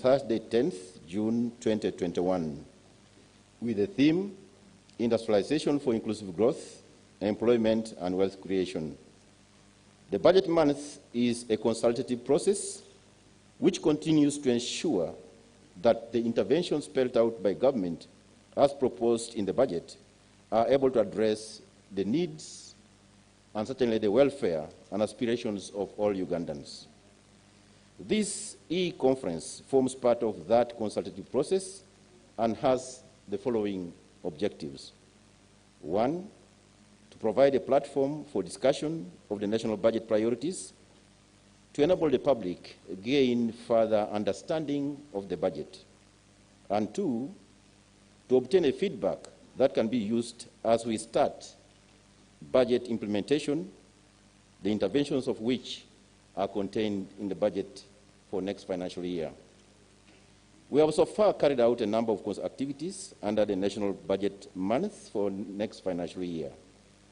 Thursday, 10th June 2021, with the theme Industrialization for Inclusive Growth, Employment and Wealth Creation. The budget month is a consultative process which continues to ensure that the interventions spelled out by government as proposed in the budget are able to address the needs and certainly the welfare and aspirations of all Ugandans. This e-conference forms part of that consultative process and has the following objectives. 1, to provide a platform for discussion of the national budget priorities to enable the public gain further understanding of the budget. And 2, to obtain a feedback that can be used as we start budget implementation, the interventions of which are contained in the budget for next financial year. We have so far carried out a number of activities under the National Budget Month for next financial year.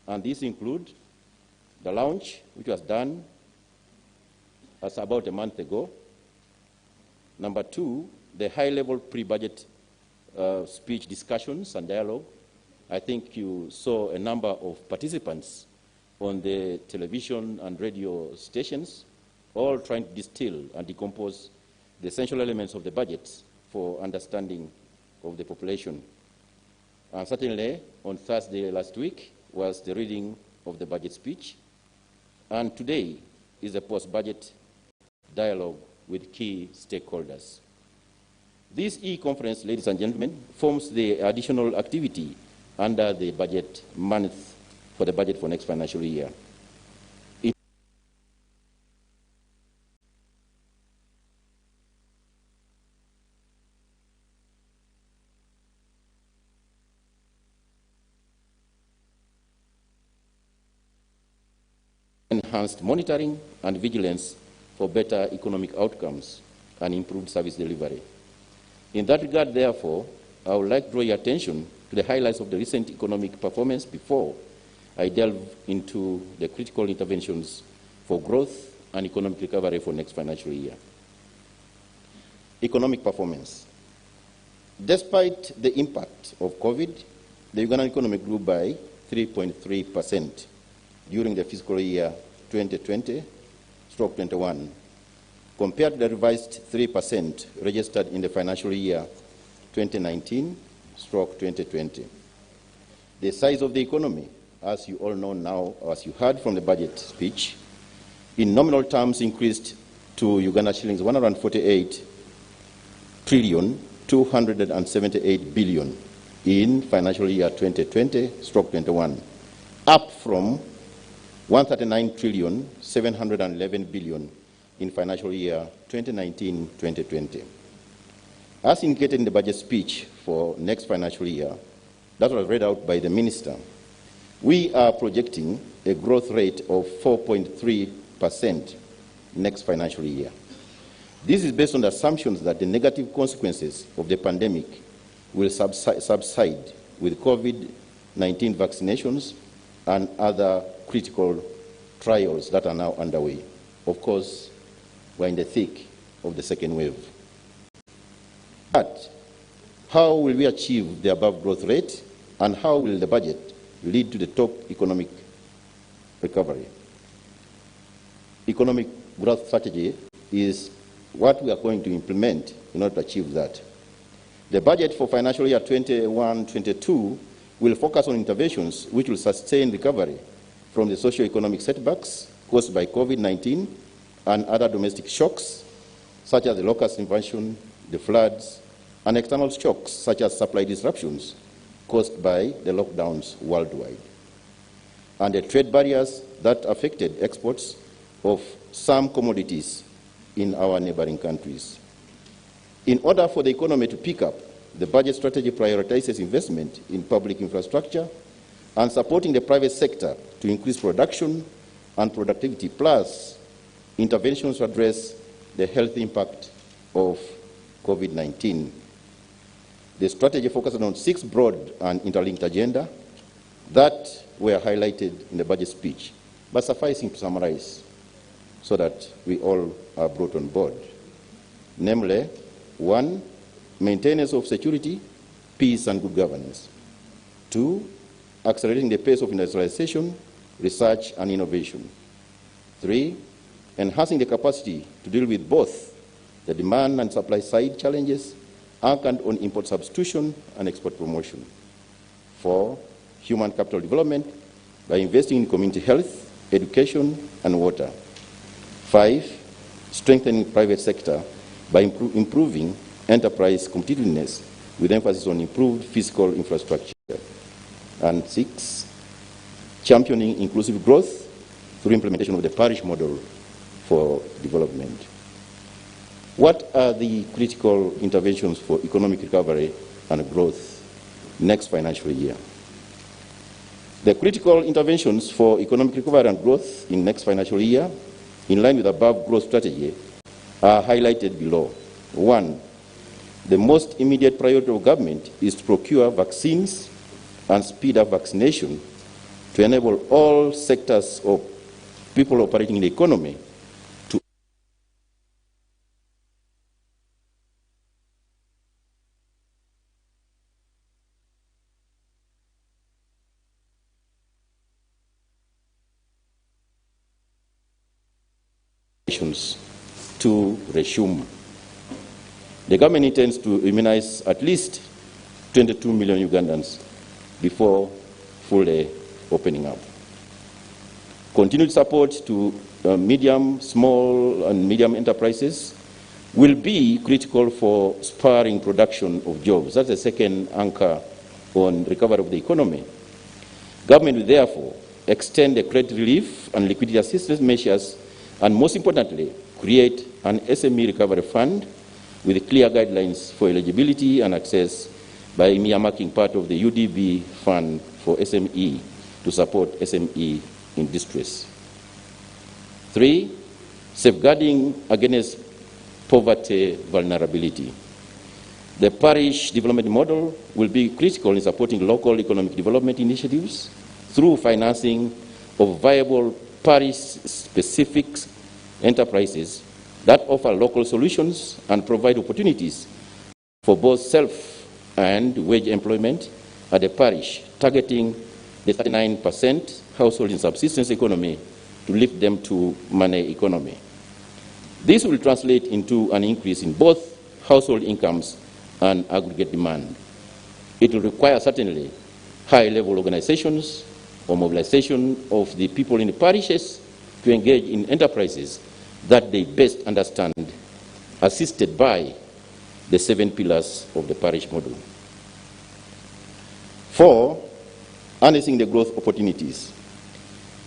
And these include the launch, which was done as about a month ago. Number 2, the high-level pre-budget speech discussions and dialogue. I think you saw a number of participants on the television and radio stations, all trying to distill and decompose the essential elements of the budget for understanding of the population. And certainly, on Thursday last week was the reading of the budget speech, and today is a post-budget dialogue with key stakeholders. This e-conference, ladies and gentlemen, forms the additional activity under the budget month for the budget for next financial year. Enhanced monitoring and vigilance for better economic outcomes and improved service delivery. In that regard, therefore, I would like to draw your attention to the highlights of the recent economic performance before I delve into the critical interventions for growth and economic recovery for next financial year. Economic performance. Despite the impact of COVID, the Ugandan economy grew by 3.3% during the fiscal year 2020/21, compared to the revised 3% registered in the financial year 2019/2020. The size of the economy, as you all know now, as you heard from the budget speech, in nominal terms increased to Uganda shillings 148 trillion 278 billion in financial year 2020/21, up from 139 trillion 711 billion in financial year 2019/2020. As indicated in the budget speech for next financial year, that was read out by the Minister, we are projecting a growth rate of 4.3% next financial year. This is based on the assumptions that the negative consequences of the pandemic will subside with COVID-19 vaccinations and other critical trials that are now underway. Of course, we're in the thick of the second wave. But how will we achieve the above growth rate, and how will the budget lead to the top economic recovery? Economic growth strategy is what we are going to implement in order to achieve that. The budget for financial year 21/22 will focus on interventions which will sustain recovery from the socio-economic setbacks caused by COVID-19 and other domestic shocks, such as the locust invasion, the floods, and external shocks, such as supply disruptions caused by the lockdowns worldwide, and the trade barriers that affected exports of some commodities in our neighboring countries. In order for the economy to pick up, the budget strategy prioritizes investment in public infrastructure and supporting the private sector to increase production and productivity, plus interventions to address the health impact of COVID-19. The strategy focuses on 6 broad and interlinked agenda that were highlighted in the budget speech, but sufficing to summarize so that we all are brought on board. Namely, 1, maintenance of security, peace, and good governance. 2, accelerating the pace of industrialization, research, and innovation. 3, enhancing the capacity to deal with both the demand and supply side challenges anchored on import substitution and export promotion. 4, human capital development by investing in community health, education, and water. 5, strengthening private sector by improving enterprise competitiveness with emphasis on improved physical infrastructure. And 6, championing inclusive growth through implementation of the parish model for development. What are the critical interventions for economic recovery and growth next financial year? The critical interventions for economic recovery and growth in next financial year, in line with the above growth strategy, are highlighted below. 1, the most immediate priority of government is to procure vaccines and speed up vaccination to enable all sectors of people operating in the economy to resume. The government intends to immunize at least 22 million Ugandans before full day opening up. Continued support to medium, small, and medium enterprises will be critical for spurring production of jobs. That's the second anchor on recovery of the economy. Government will therefore extend the credit relief and liquidity assistance measures, and most importantly, create an SME recovery fund with clear guidelines for eligibility and access by earmarking part of the UDB fund for SME to support SME in distress. 3, safeguarding against poverty vulnerability. The parish development model will be critical in supporting local economic development initiatives through financing of viable parish-specific enterprises that offer local solutions and provide opportunities for both self and wage employment at the parish, targeting the 39% household in subsistence economy to lift them to money economy. This will translate into an increase in both household incomes and aggregate demand. It will require certainly high-level organizations or mobilization of the people in the parishes to engage in enterprises that they best understand, assisted by the 7 pillars of the parish model. 4, harnessing the growth opportunities.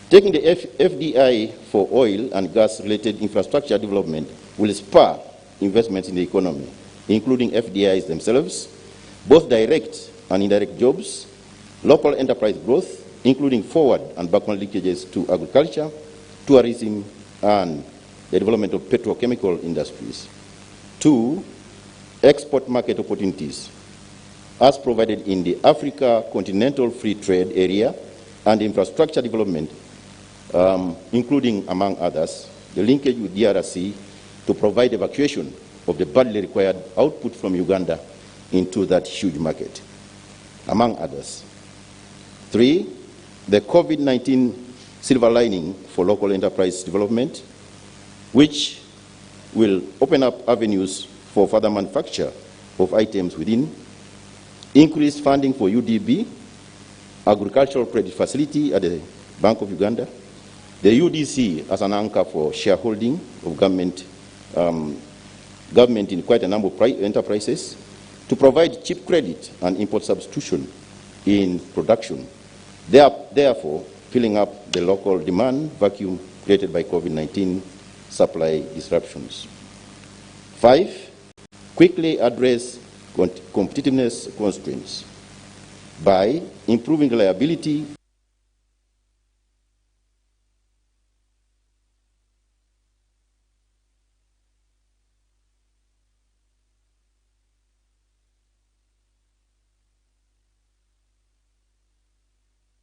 Taking the FDI for oil and gas-related infrastructure development will spur investments in the economy, including FDIs themselves, both direct and indirect jobs, local enterprise growth, including forward and backward linkages to agriculture, tourism, and the development of petrochemical industries. 2, export market opportunities, as provided in the Africa Continental Free Trade Area and infrastructure development, including, among others, the linkage with DRC to provide evacuation of the badly required output from Uganda into that huge market, among others. 3, the COVID-19 silver lining for local enterprise development, which will open up avenues for further manufacture of items within, increased funding for UDB, agricultural credit facility at the Bank of Uganda, the UDC as an anchor for shareholding of government in quite a number of enterprises, to provide cheap credit and import substitution in production, therefore filling up the local demand vacuum created by COVID-19 supply disruptions. 5, quickly address competitiveness constraints by improving reliability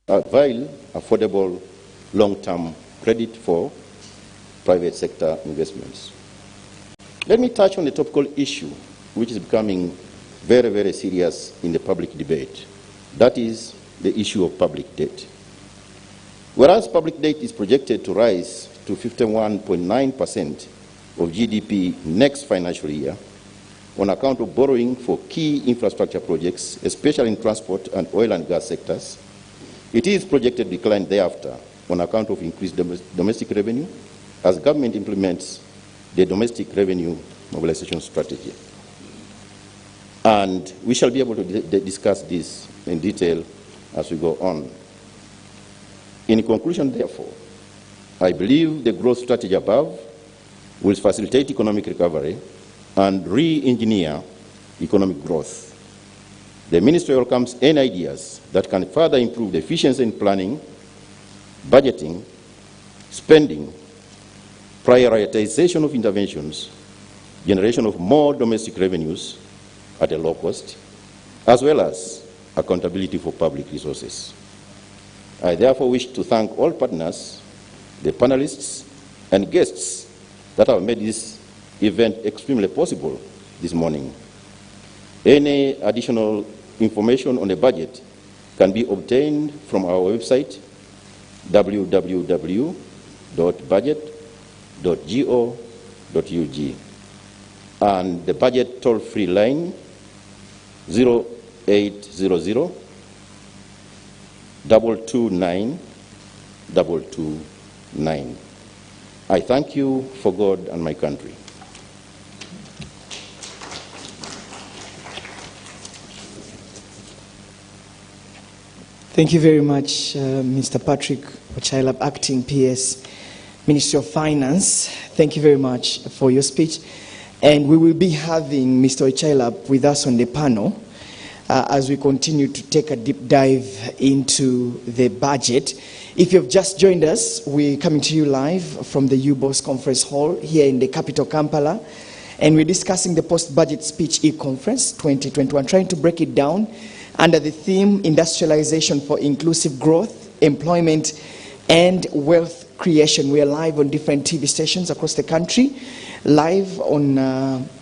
avail affordable long-term credit for private sector investments. Let me touch on the topical issue which is becoming very, very serious in the public debate. That is the issue of public debt. Whereas public debt is projected to rise to 51.9% of GDP next financial year on account of borrowing for key infrastructure projects, especially in transport and oil and gas sectors, it is projected to decline thereafter on account of increased domestic revenue as government implements the domestic revenue mobilization strategy. And we shall be able to discuss this in detail as we go on. In conclusion, therefore, I believe the growth strategy above will facilitate economic recovery and re-engineer economic growth. The Ministry welcomes any ideas that can further improve the efficiency in planning, budgeting, spending, prioritization of interventions, generation of more domestic revenues at a low cost, as well as accountability for public resources. I therefore wish to thank all partners, the panelists, and guests that have made this event extremely possible this morning. Any additional information on the budget can be obtained from our website, www.budget.go.ug, and the budget toll-free line 0800 229 229. I thank you for God and my country. Thank you very much, Mr. Patrick Ochailab, Acting PS, Ministry of Finance. Thank you very much for your speech. And we will be having Mr. Ochailab with us on the panel as we continue to take a deep dive into the budget. If you've just joined us, we're coming to you live from the UBOS Conference Hall here in the capital, Kampala. And we're discussing the Post-Budget Speech E-Conference 2021, trying to break it down under the theme Industrialization for Inclusive Growth, Employment, and Wealth Creation. We are live on different TV stations across the country, live on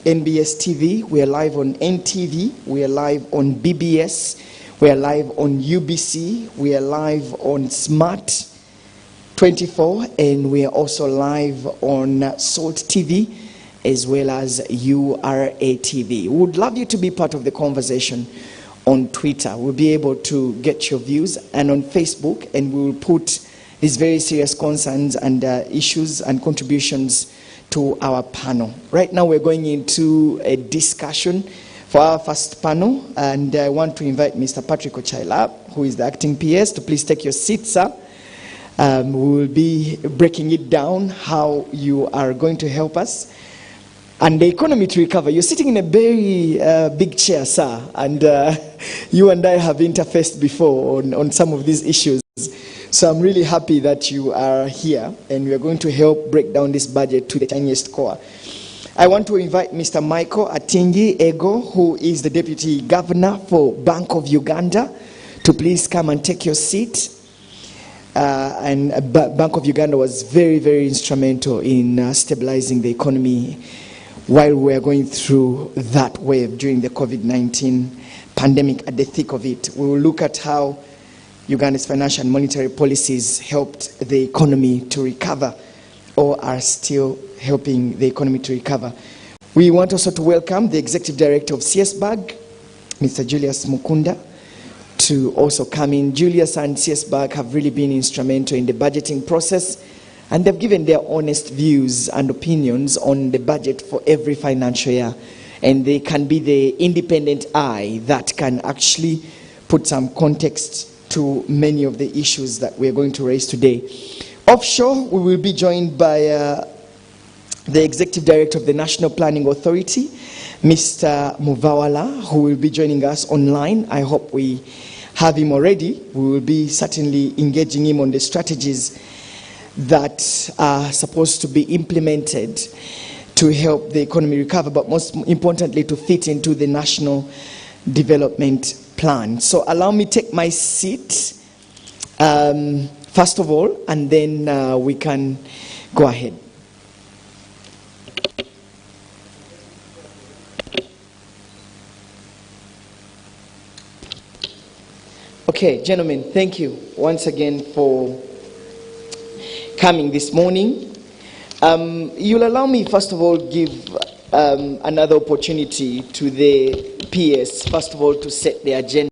NBS TV, we are live on NTV, we are live on BBS, we are live on UBC, we are live on Smart 24, and we are also live on Salt TV, as well as URA TV. We would love you to be part of the conversation on Twitter. We'll be able to get your views, and on Facebook, and we will put these very serious concerns and issues and contributions to our panel. Right now we're going into a discussion for our first panel, and I want to invite Mr. Patrick Ochailab, who is the Acting PS, to please take your seat, sir. We will be breaking it down how you are going to help us and the economy to recover. You're sitting in a very big chair, sir, and you and I have interfaced before on some of these issues. So I'm really happy that you are here, and we are going to help break down this budget to the tiniest core. I want to invite Mr. Michael Atingi Ego, who is the Deputy Governor for Bank of Uganda, to please come and take your seat. And Bank of Uganda was very, very instrumental in stabilizing the economy while we were going through that wave during the COVID-19 pandemic at the thick of it. We will look at how Uganda's financial and monetary policies helped the economy to recover, or are still helping the economy to recover. We want also to welcome the Executive Director of Csbag, Mr. Julius Mukunda, to also come in. Julius and Csbag have really been instrumental in the budgeting process, and they've given their honest views and opinions on the budget for every financial year. And they can be the independent eye that can actually put some context to many of the issues that we're going to raise today. Offshore, we will be joined by the Executive Director of the National Planning Authority, Mr. Muvawala, who will be joining us online. I hope we have him already. We will be certainly engaging him on the strategies that are supposed to be implemented to help the economy recover, but most importantly to fit into the national development plan. So allow me to take my seat first of all, and then we can go ahead. Okay, gentlemen, thank you once again for coming this morning. You'll allow me, first of all, give another opportunity to the PS, first of all, to set the agenda.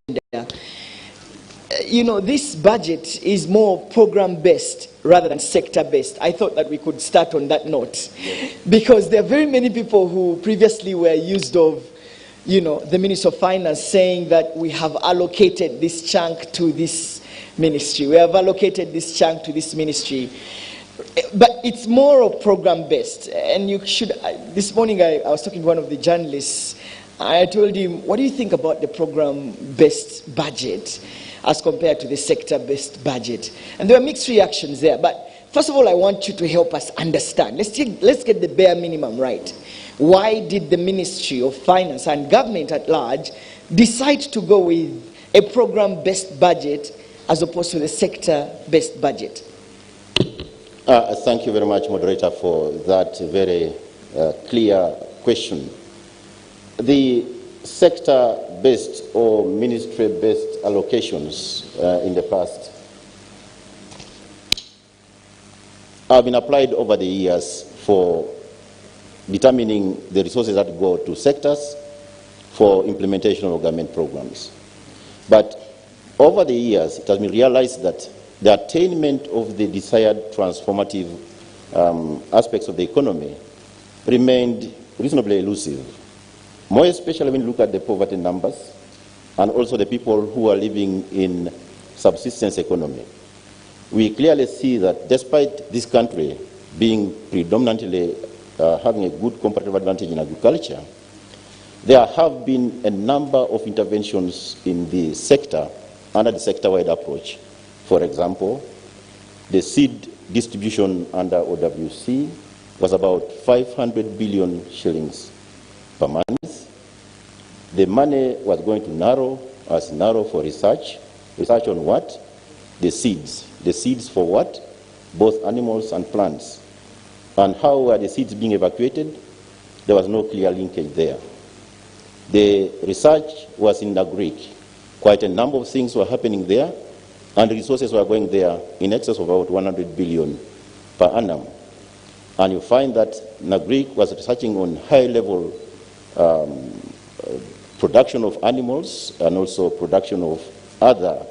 You know, this budget is more program-based rather than sector-based. I thought that we could start on that note, because there are very many people who previously were used of, you know, the Minister of Finance saying that we have allocated this chunk to this ministry. We have allocated this chunk to this ministry. But it's more of program-based. And you should, this morning I was talking to one of the journalists. I told him, what do you think about the program-based budget as compared to the sector-based budget? And there were mixed reactions there. But first of all, I want you to help us understand. Let's get the bare minimum right. Why did the Ministry of Finance and government at large decide to go with a program-based budget as opposed to the sector-based budget? Thank you very much, Moderator, for that very clear question. The sector-based or ministry-based allocations in the past have been applied over the years for determining the resources that go to sectors for implementation of government programs. But over the years, it has been realized that the attainment of the desired transformative aspects of the economy remained reasonably elusive, more especially when you look at the poverty numbers and also the people who are living in subsistence economy. We clearly see that despite this country being predominantly having a good comparative advantage in agriculture, there have been a number of interventions in the sector under the sector-wide approach. For example, the seed distribution under OWC was about 500 billion shillings per month. The money was going to narrow for research. Research on what? The seeds. The seeds for what? Both animals and plants. And how were the seeds being evacuated? There was no clear linkage there. The research was in the Greek. Quite a number of things were happening there, and the resources were going there in excess of about 100 billion per annum. And you find that Nagric was researching on high-level production of animals and also production of other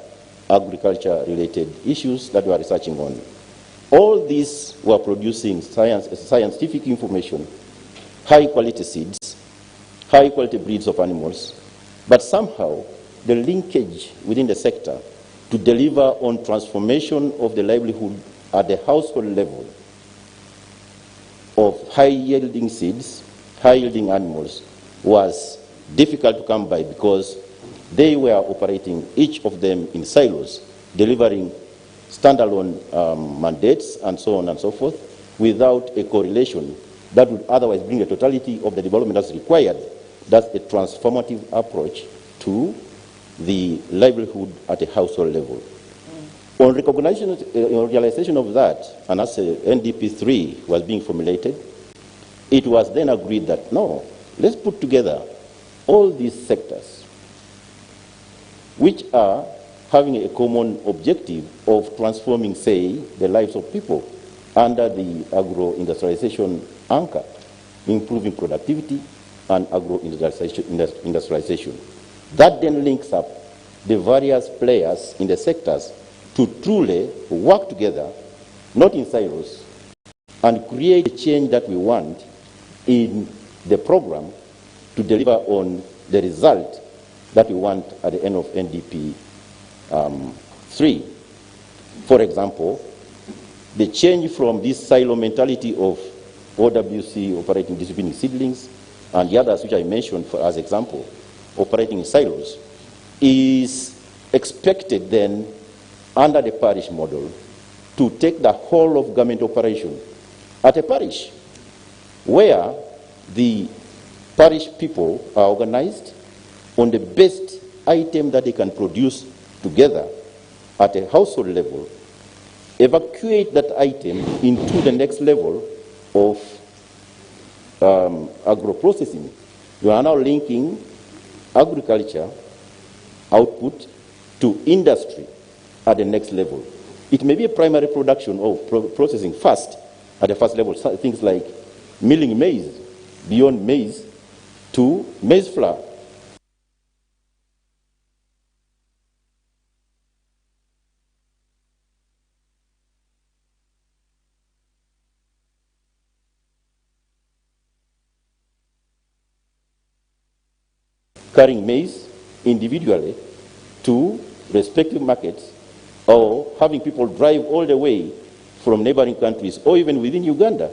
agriculture-related issues that we are researching on. All these were producing scientific information, high-quality seeds, high-quality breeds of animals, but somehow the linkage within the sector to deliver on transformation of the livelihood at the household level of high-yielding seeds, high-yielding animals was difficult to come by because they were operating, each of them in silos, delivering standalone mandates and so on and so forth without a correlation that would otherwise bring the totality of the development that's required. That's a transformative approach to the livelihood at a household level. On recognition, realization of that, and as NDP 3 was being formulated, it was then agreed that, no, let's put together all these sectors which are having a common objective of transforming, say, the lives of people under the agro-industrialization anchor, improving productivity and agro-industrialization. That then links up the various players in the sectors to truly work together, not in silos, and create the change that we want in the program to deliver on the result that we want at the end of NDP 3. For example, the change from this silo mentality of OWC operating distributing seedlings and the others which I mentioned as example, operating in silos, is expected then under the parish model to take the whole of government operation at a parish where the parish people are organized on the best item that they can produce together at a household level, evacuate that item into the next level of agro-processing. You are now linking agriculture output to industry at the next level. It may be a primary production or processing first at the first level, things like milling maize, beyond maize to maize flour. Carrying maize individually to respective markets, or having people drive all the way from neighboring countries or even within Uganda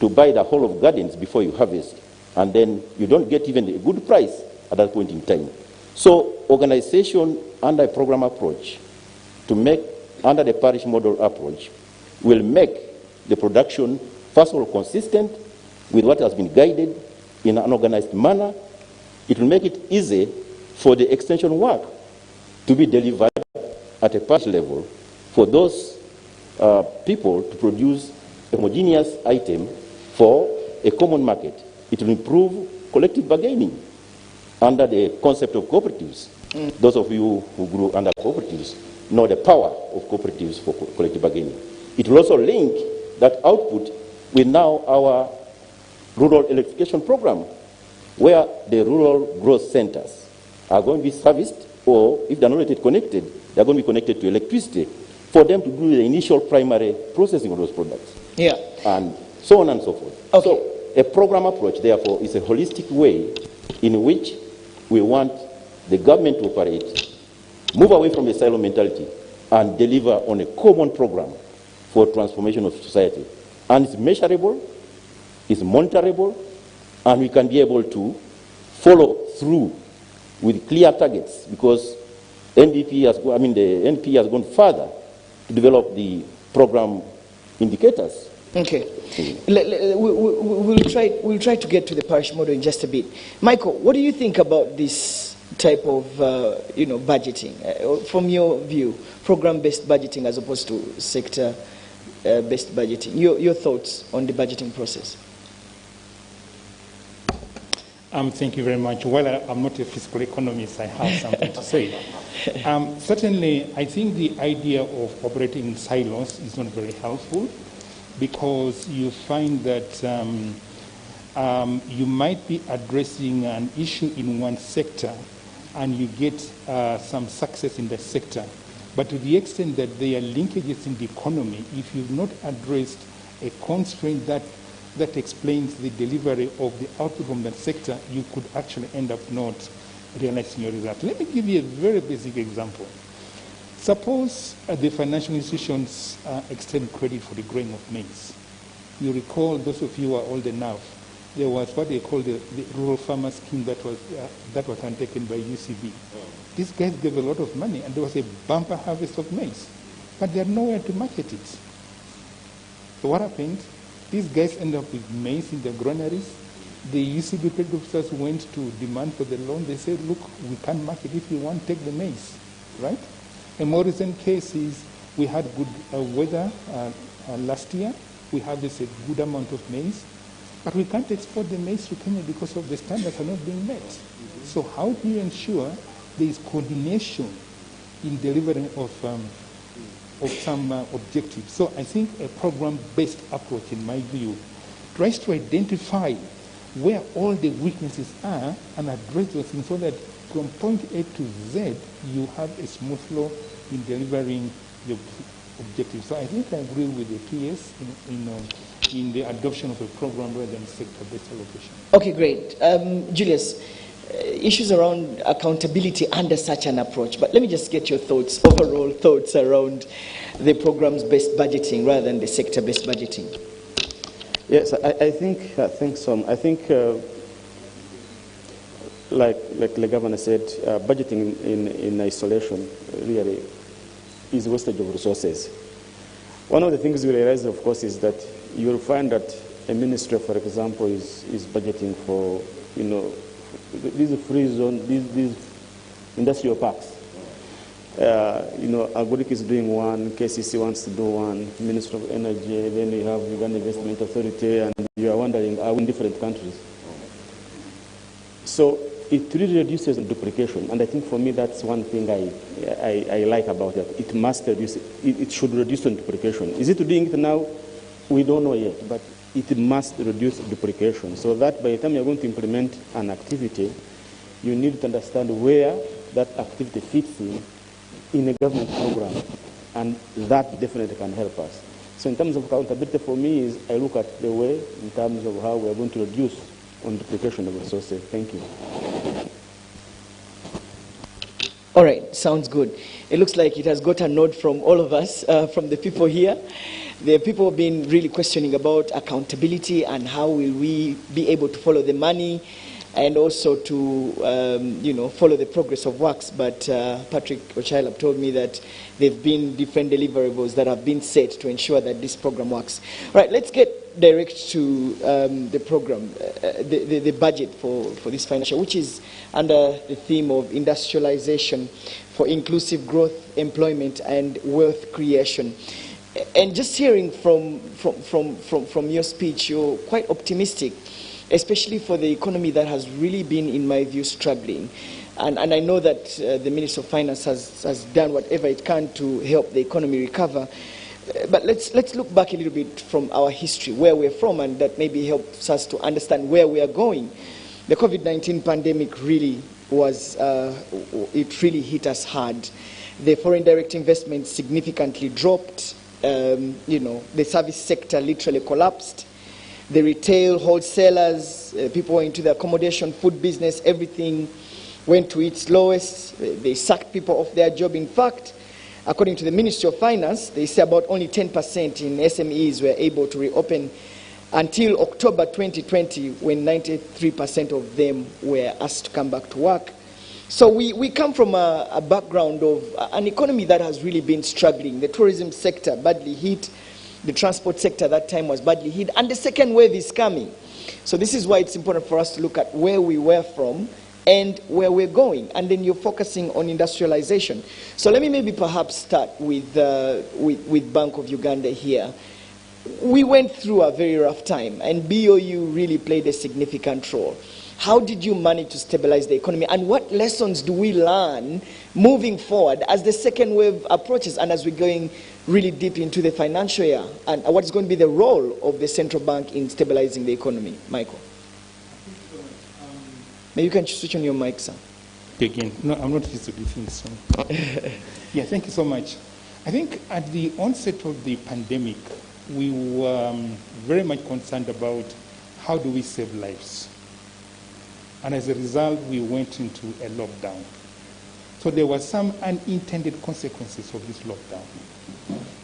to buy the whole of gardens before you harvest, and then you don't get even a good price at that point in time. So organization under a program approach to make under the parish model approach will make the production first of all consistent with what has been guided in an organized manner. It will make it easy for the extension work to be delivered at a parish level for those people to produce a homogeneous item for a common market. It will improve collective bargaining under the concept of cooperatives. Those of you who grew under cooperatives know the power of cooperatives for collective bargaining. It will also link that output with now our rural electrification program, where the rural growth centers are going to be serviced, or if they're not yet connected, they're going to be connected to electricity for them to do the initial primary processing of those products. Yeah. And so on and so forth. Okay. So a program approach, therefore, is a holistic way in which we want the government to operate, move away from the silo mentality, and deliver on a common program for transformation of society. And it's measurable, it's monitorable, and we can be able to follow through with clear targets, because the NP has gone further to develop the program indicators. Okay. We'll try to get to the parish model in just a bit. Michael, what do you think about this type of budgeting? From your view, program-based budgeting as opposed to sector-based budgeting. Your thoughts on the budgeting process? Thank you very much. While I'm not a fiscal economist, I have something to say. Certainly, I think the idea of operating in silos is not very helpful, because you find that you might be addressing an issue in one sector and you get some success in the sector. But to the extent that there are linkages in the economy, if you've not addressed a constraint that explains the delivery of the output from that sector, you could actually end up not realizing your result. Let me give you a very basic example. Suppose the financial institutions extend credit for the growing of maize. You recall, those of you who are old enough, there was what they call the rural farmer scheme that was undertaken by UCB. These guys gave a lot of money, and there was a bumper harvest of maize, but they had nowhere to market it. So what happened? These guys ended up with maize in their granaries. The UCB credit officers went to demand for the loan. They said, look, we can't market. If you want, take the maize, right? A more recent case is we had good weather last year. We harvested a good amount of maize, but we can't export the maize to Kenya because of the standards are not being met. So how do you ensure there is coordination in delivering of some objectives? So I think a program-based approach, in my view, tries to identify where all the weaknesses are and address those things, so that from point A to Z, you have a smooth flow in delivering the objectives. So I think I agree with the PS in the adoption of a program rather than sector-based allocation. Okay, great. Julius, issues around accountability under such an approach, but let me just get your thoughts, overall thoughts around the programs-based budgeting rather than the sector-based budgeting. Yes, I think, thanks, Son. I think, like the governor said, budgeting in isolation really is wastage of resources. One of the things we realize, of course, is that you'll find that a ministry, for example, is budgeting for, these free zone, these industrial parks. Agric is doing one, KCC wants to do one, Ministry of Energy, then you have Uganda Investment Authority, and you are wondering, are we in different countries? So it really reduces duplication. And I think for me, that's one thing I like about it. It must reduce, it should reduce duplication. Is it doing it now? We don't know yet, but it must reduce duplication so that by the time you're going to implement an activity, you need to understand where that activity fits in a government program. And that definitely can help us. So in terms of accountability for me, is I look at the way in terms of how we're going to reduce on duplication of resources. Thank you. All right, sounds good. It looks like it has got a nod from all of us, from the people here. The people have been really questioning about accountability and how will we be able to follow the money and also to follow the progress of works. But Patrick Ochilab told me that there have been different deliverables that have been set to ensure that this program works. All right, let's get direct to the program, the budget for this financial, which is under the theme of industrialization for inclusive growth, employment, and wealth creation. And just hearing from your speech, you're quite optimistic, especially for the economy that has really been, in my view, struggling. And I know that the Minister of Finance has done whatever it can to help the economy recover. But let's look back a little bit from our history, where we're from, and that maybe helps us to understand where we are going. The COVID-19 pandemic really was, it really hit us hard. The foreign direct investment significantly dropped. The service sector literally collapsed. The retail, wholesalers, people were into the accommodation, food business, everything went to its lowest. They sacked people off their job. In fact, according to the Ministry of Finance, they say about only 10% in SMEs were able to reopen until October 2020, when 93% of them were asked to come back to work. So we come from a background of an economy that has really been struggling. The tourism sector badly hit. The transport sector at that time was badly hit. And the second wave is coming. So this is why it's important for us to look at where we were from and where we're going. And then you're focusing on industrialization. So let me maybe perhaps start with Bank of Uganda here. We went through a very rough time, and BOU really played a significant role. How did you manage to stabilize the economy? And what lessons do we learn moving forward as the second wave approaches and as we're going really deep into the financial year? And what is going to be the role of the central bank in stabilizing the economy? Michael. Maybe you can switch on your mic, sir. Again, no, I'm not used to these things. So. Yeah, thank you so much. I think at the onset of the pandemic, we were very much concerned about how do we save lives. And as a result, we went into a lockdown. So there were some unintended consequences of this lockdown.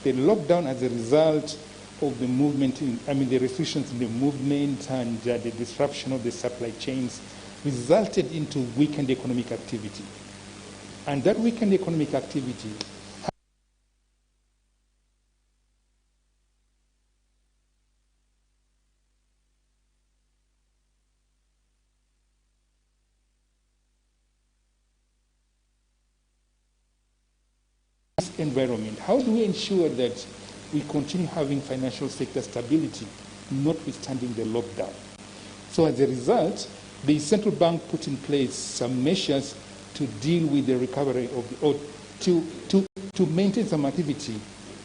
The lockdown, as a result of the movement, the restrictions in the movement and the disruption of the supply chains, resulted into weakened economic activity. And that weakened economic activity environment. How do we ensure that we continue having financial sector stability, notwithstanding the lockdown? So as a result, the central bank put in place some measures to deal with the recovery of or to maintain some activity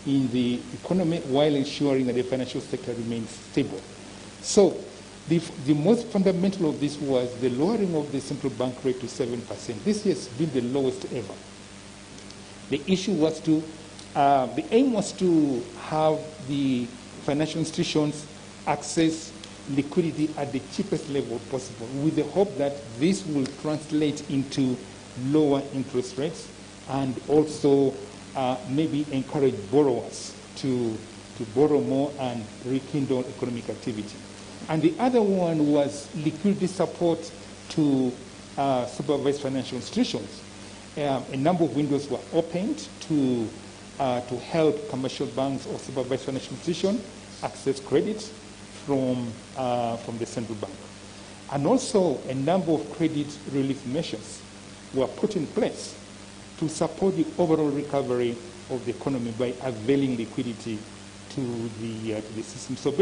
in the economy while ensuring that the financial sector remains stable. So the most fundamental of this was the lowering of the central bank rate to 7%. This has been the lowest ever. The issue was the aim was to have the financial institutions access liquidity at the cheapest level possible, with the hope that this will translate into lower interest rates and also maybe encourage borrowers to borrow more and rekindle economic activity. And the other one was liquidity support to supervised financial institutions. A number of windows were opened to help commercial banks or supervised financial institutions access credit from the central bank. And also a number of credit relief measures were put in place to support the overall recovery of the economy by availing liquidity to the system. So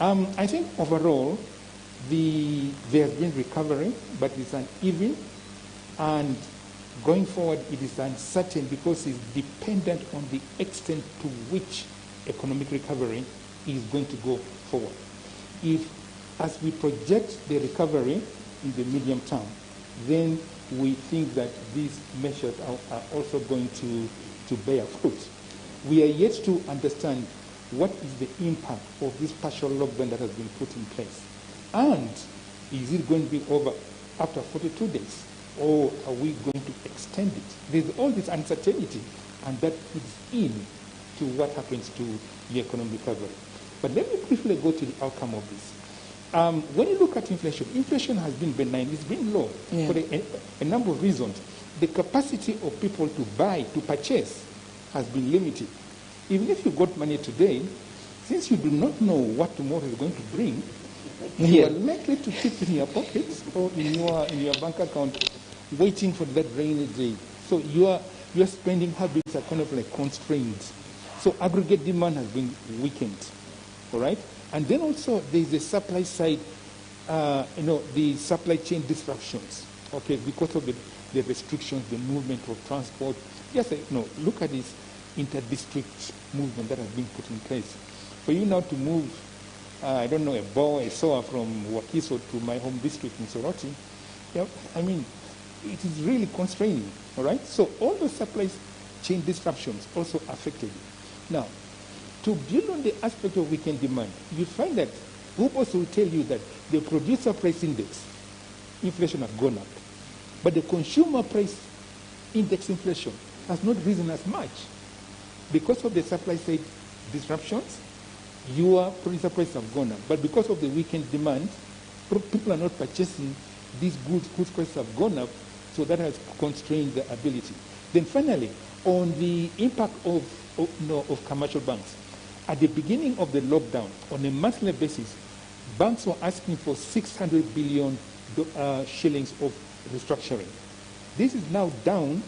I think overall, there has been recovery, but it's uneven, and going forward it is uncertain because it's dependent on the extent to which economic recovery is going to go forward. If, as we project the recovery in the medium term, then we think that these measures are also going to bear fruit. We are yet to understand what is the impact of this partial lockdown that has been put in place. And is it going to be over after 42 days? Or are we going to extend it? There's all this uncertainty, and that feeds in to what happens to the economic recovery. But let me briefly go to the outcome of this. When you look at inflation has been benign. It's been low for a number of reasons. The capacity of people to buy, to purchase, has been limited. Even if you got money today, since you do not know what tomorrow is going to bring, you are likely to keep in your pockets or in your bank account, waiting for that rainy day. So your spending habits are kind of like constrained. So aggregate demand has been weakened, all right? And then also there is the supply side, the supply chain disruptions, okay, because of the restrictions, the movement of transport. Yes, look at this inter-district movement that has been put in place. For you now to move, I don't know, a ball, a saw from Wakiso to my home district in Soroti, I mean, it is really constraining, all right? So all the supply chain disruptions also affected it. Now, to build on the aspect of weakened demand, you find that Ubos will tell you that the producer price index, inflation has gone up, but the consumer price index inflation has not risen as much. Because of the supply side disruptions, your producer prices have gone up. But because of the weakened demand, people are not purchasing these goods whose prices have gone up, so that has constrained the ability. Then finally, on the impact of commercial banks, at the beginning of the lockdown, on a monthly basis, banks were asking for 600 billion shillings of restructuring. This is now down.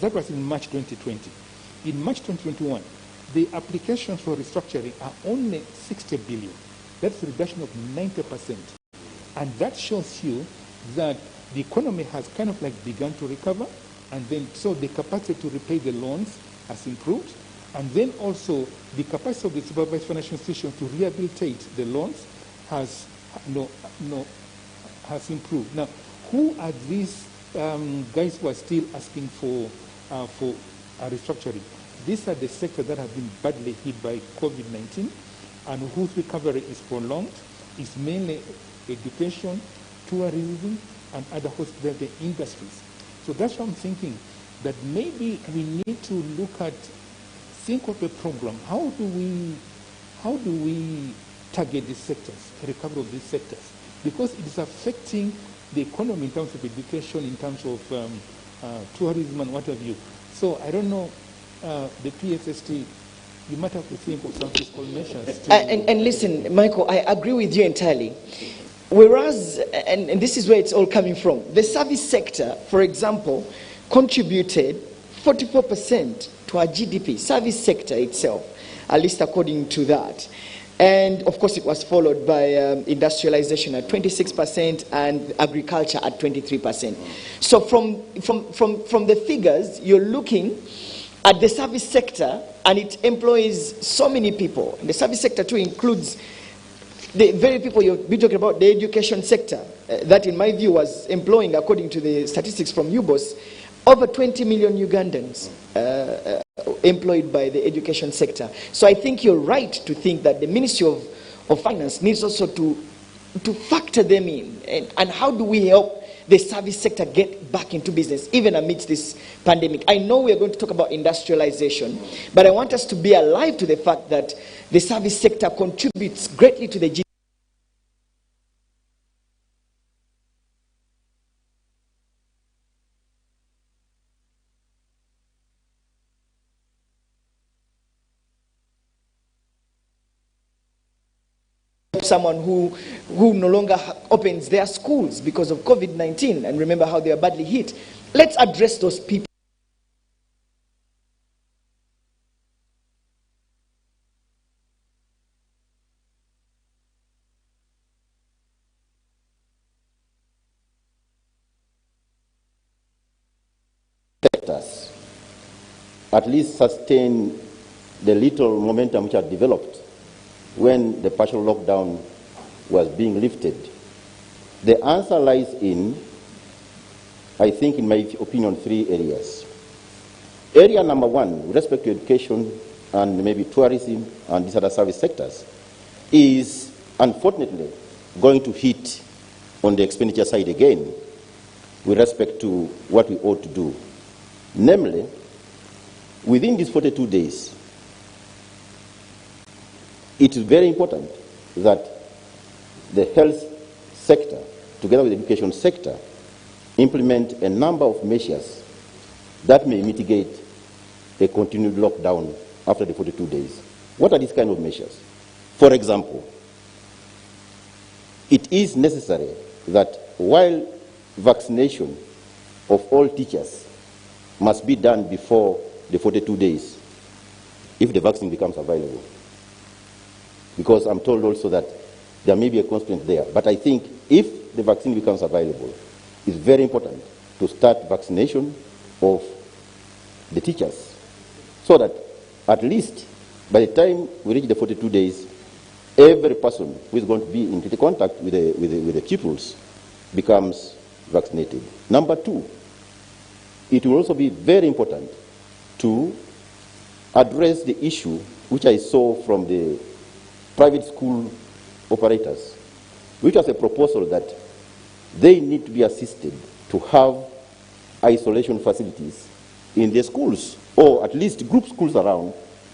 That was in March 2020. In March 2021, the applications for restructuring are only 60 billion. That's a reduction of 90%. And that shows you that the economy has kind of like begun to recover, and then so the capacity to repay the loans has improved, and then also the capacity of the supervised financial institution to rehabilitate the loans has improved. Now, who are these guys who are still asking for restructuring? These are the sectors that have been badly hit by COVID-19 and whose recovery is prolonged. It's mainly education, tourism, and other hospitality industries. So that's what I'm thinking, that maybe we need to think of a program. How do we target these sectors, the recovery of these sectors? Because it is affecting the economy in terms of education, in terms of tourism and what have you. So I don't know, the PSST, you might have to think of some fiscal measures. And listen, Michael, I agree with you entirely. Whereas, and this is where it's all coming from, the service sector, for example, contributed 44% to our GDP, service sector itself, at least according to that. And of course, it was followed by industrialization at 26% and agriculture at 23%. So from the figures, you're looking at the service sector, and it employs so many people. And the service sector too includes the very people you've been talking about, the education sector, that in my view was employing, according to the statistics from UBOS, over 20 million Ugandans employed by the education sector. So I think you're right to think that the Ministry of Finance needs also to factor them in. And how do we help the service sector get back into business, even amidst this pandemic? I know we are going to talk about industrialization, but I want us to be alive to the fact that the service sector contributes greatly to the GDP. Someone who no longer opens their schools because of COVID-19, and remember how they are badly hit. Let's address those people. sectors at least sustain the little momentum which had developed when the partial lockdown was being lifted? The answer lies in, I think, in my opinion, 3 areas. Area number 1, with respect to education and maybe tourism and these other service sectors, is unfortunately going to hit on the expenditure side again with respect to what we ought to do. Namely, within these 42 days, it is very important that the health sector, together with the education sector, implement a number of measures that may mitigate a continued lockdown after the 42 days. What are these kind of measures? For example, it is necessary that while vaccination of all teachers must be done before the 42 days, if the vaccine becomes available, because I'm told also that there may be a constraint there. But I think if the vaccine becomes available, it's very important to start vaccination of the teachers so that at least by the time we reach the 42 days, every person who is going to be in contact with the pupils becomes vaccinated. Number 2, it will also be very important to address the issue which I saw from the private school operators, which was a proposal that they need to be assisted to have isolation facilities in their schools, or at least group schools around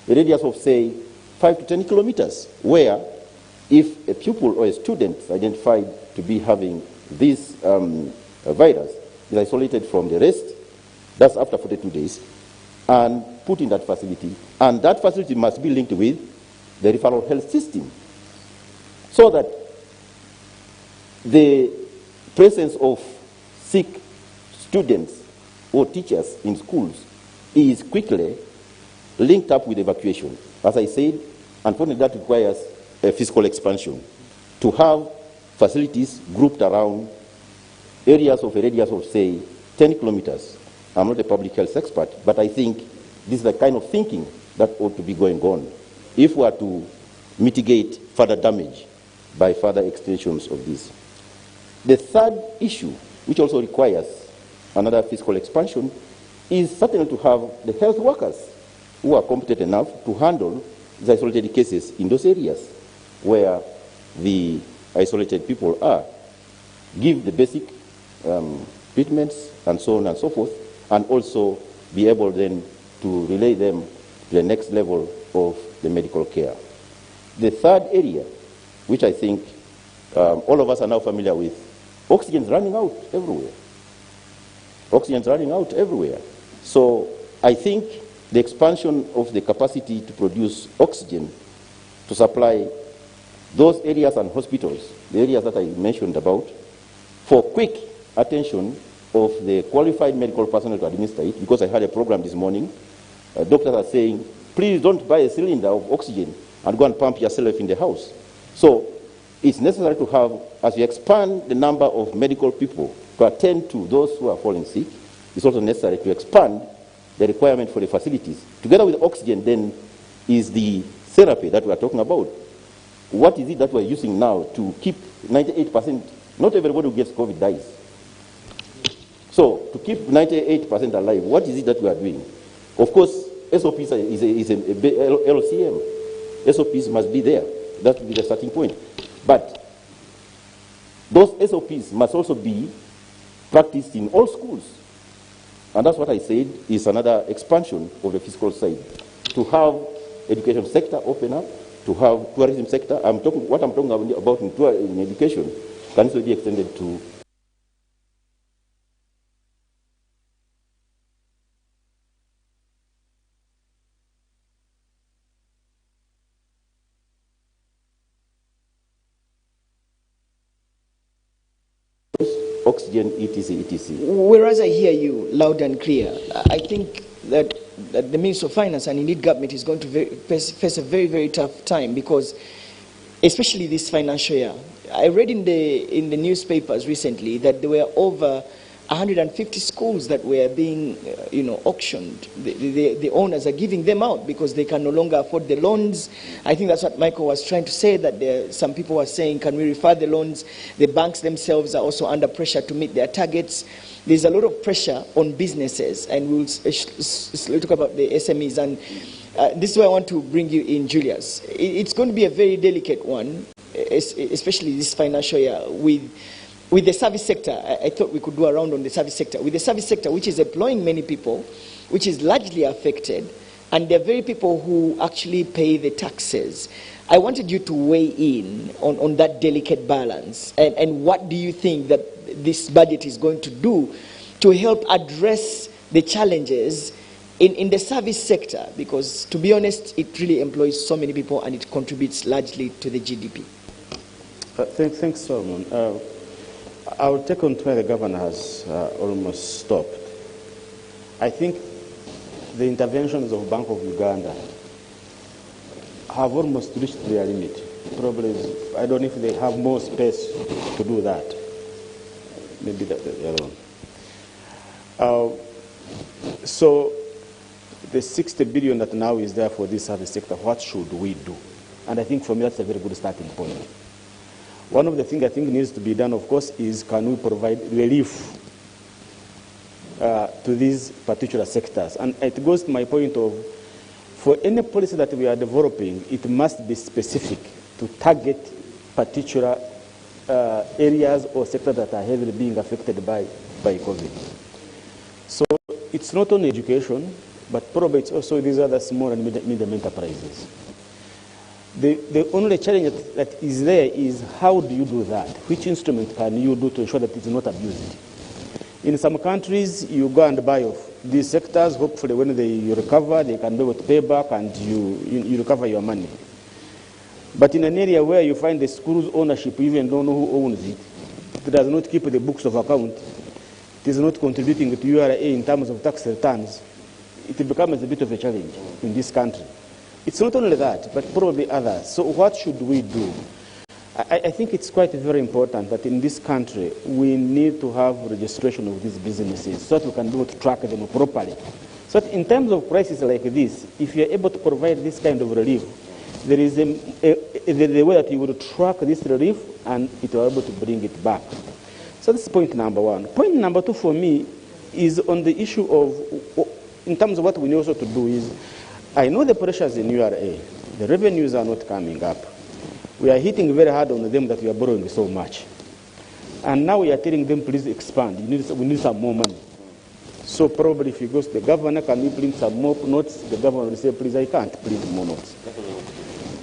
a radius of, say, 5 to 10 kilometers, where if a pupil or a student is identified to be having this virus, is isolated from the rest, that's after 42 days, and put in that facility, and that facility must be linked with the referral health system, so that the presence of sick students or teachers in schools is quickly linked up with evacuation. As I said, unfortunately that requires a physical expansion to have facilities grouped around areas of a radius of, say, 10 kilometers. I'm not a public health expert, but I think this is the kind of thinking that ought to be going on if we are to mitigate further damage by further extensions of this. The third issue, which also requires another fiscal expansion, is certainly to have the health workers who are competent enough to handle the isolated cases in those areas where the isolated people are, give the basic treatments and so on and so forth, and also be able then to relay them to the next level of the medical care. The third area, which I think all of us are now familiar with, oxygen is running out everywhere. Oxygen is running out everywhere. So I think the expansion of the capacity to produce oxygen to supply those areas and hospitals, the areas that I mentioned about, for quick attention of the qualified medical personnel to administer it, because I had a program this morning, doctors are saying, please don't buy a cylinder of oxygen and go and pump yourself in the house. So it's necessary to have, as we expand the number of medical people to attend to those who are falling sick, it's also necessary to expand the requirement for the facilities. Together with oxygen then is the therapy that we are talking about. What is it that we're using now to keep 98%? Not everybody who gets COVID dies. So to keep 98% alive, what is it that we are doing? Of course, SOPs is a LCM. SOPs must be there. That will be the starting point. But those SOPs must also be practiced in all schools. And that's what I said is another expansion of the fiscal side. To have education sector open up, to have tourism sector. What I'm talking about in education can also be extended to oxygen, etc., etc. Whereas I hear you loud and clear, I think that the Minister of Finance and indeed government is going to face a very, very tough time, because especially this financial year. I read in the newspapers recently that there were over 150 schools that were being, auctioned. The owners are giving them out because they can no longer afford the loans. I think that's what Michael was trying to say, that some people were saying, can we refer the loans? The banks themselves are also under pressure to meet their targets. There's a lot of pressure on businesses, and we'll talk about the SMEs. And this is where I want to bring you in, Julius. It's going to be a very delicate one, especially this financial year, with the service sector. I thought we could do a round on the service sector. With the service sector, which is employing many people, which is largely affected, and there are very people who actually pay the taxes. I wanted you to weigh in on that delicate balance, and what do you think that this budget is going to do to help address the challenges in the service sector? Because, to be honest, it really employs so many people and it contributes largely to the GDP. Thanks, Solomon. I will take on where the governor has almost stopped. I think the interventions of Bank of Uganda have almost reached their limit. Probably, I don't know if they have more space to do that. Maybe that's the other one. So the 60 billion that now is there for this service sector, what should we do? And I think for me that's a very good starting point. One of the things I think needs to be done, of course, is can we provide relief to these particular sectors? And it goes to my point of, for any policy that we are developing, it must be specific to target particular areas or sectors that are heavily being affected by COVID. So it's not only education, but probably it's also these other small and medium enterprises. The only challenge that is there is how do you do that? Which instrument can you do to ensure that it's not abused? In some countries, you go and buy off these sectors. Hopefully, when they recover, they can be able to pay back and you recover your money. But in an area where you find the school's ownership, you even don't know who owns it, it does not keep the books of account, it is not contributing to URA in terms of tax returns, it becomes a bit of a challenge in this country. It's not only that, but probably others. So what should we do? I think it's quite very important that in this country we need to have registration of these businesses so that we can be able to track them properly. So that in terms of crises like this, if you're able to provide this kind of relief, there is the way that you will track this relief and it will be able to bring it back. So that's point number one. Point number two for me is on the issue of, in terms of what we need also to do is, I know the pressures in URA. The revenues are not coming up. We are hitting very hard on them that we are borrowing so much. And now we are telling them, please expand. We need some more money. So probably if you go to the governor, can you print some more notes? The governor will say, please, I can't print more notes.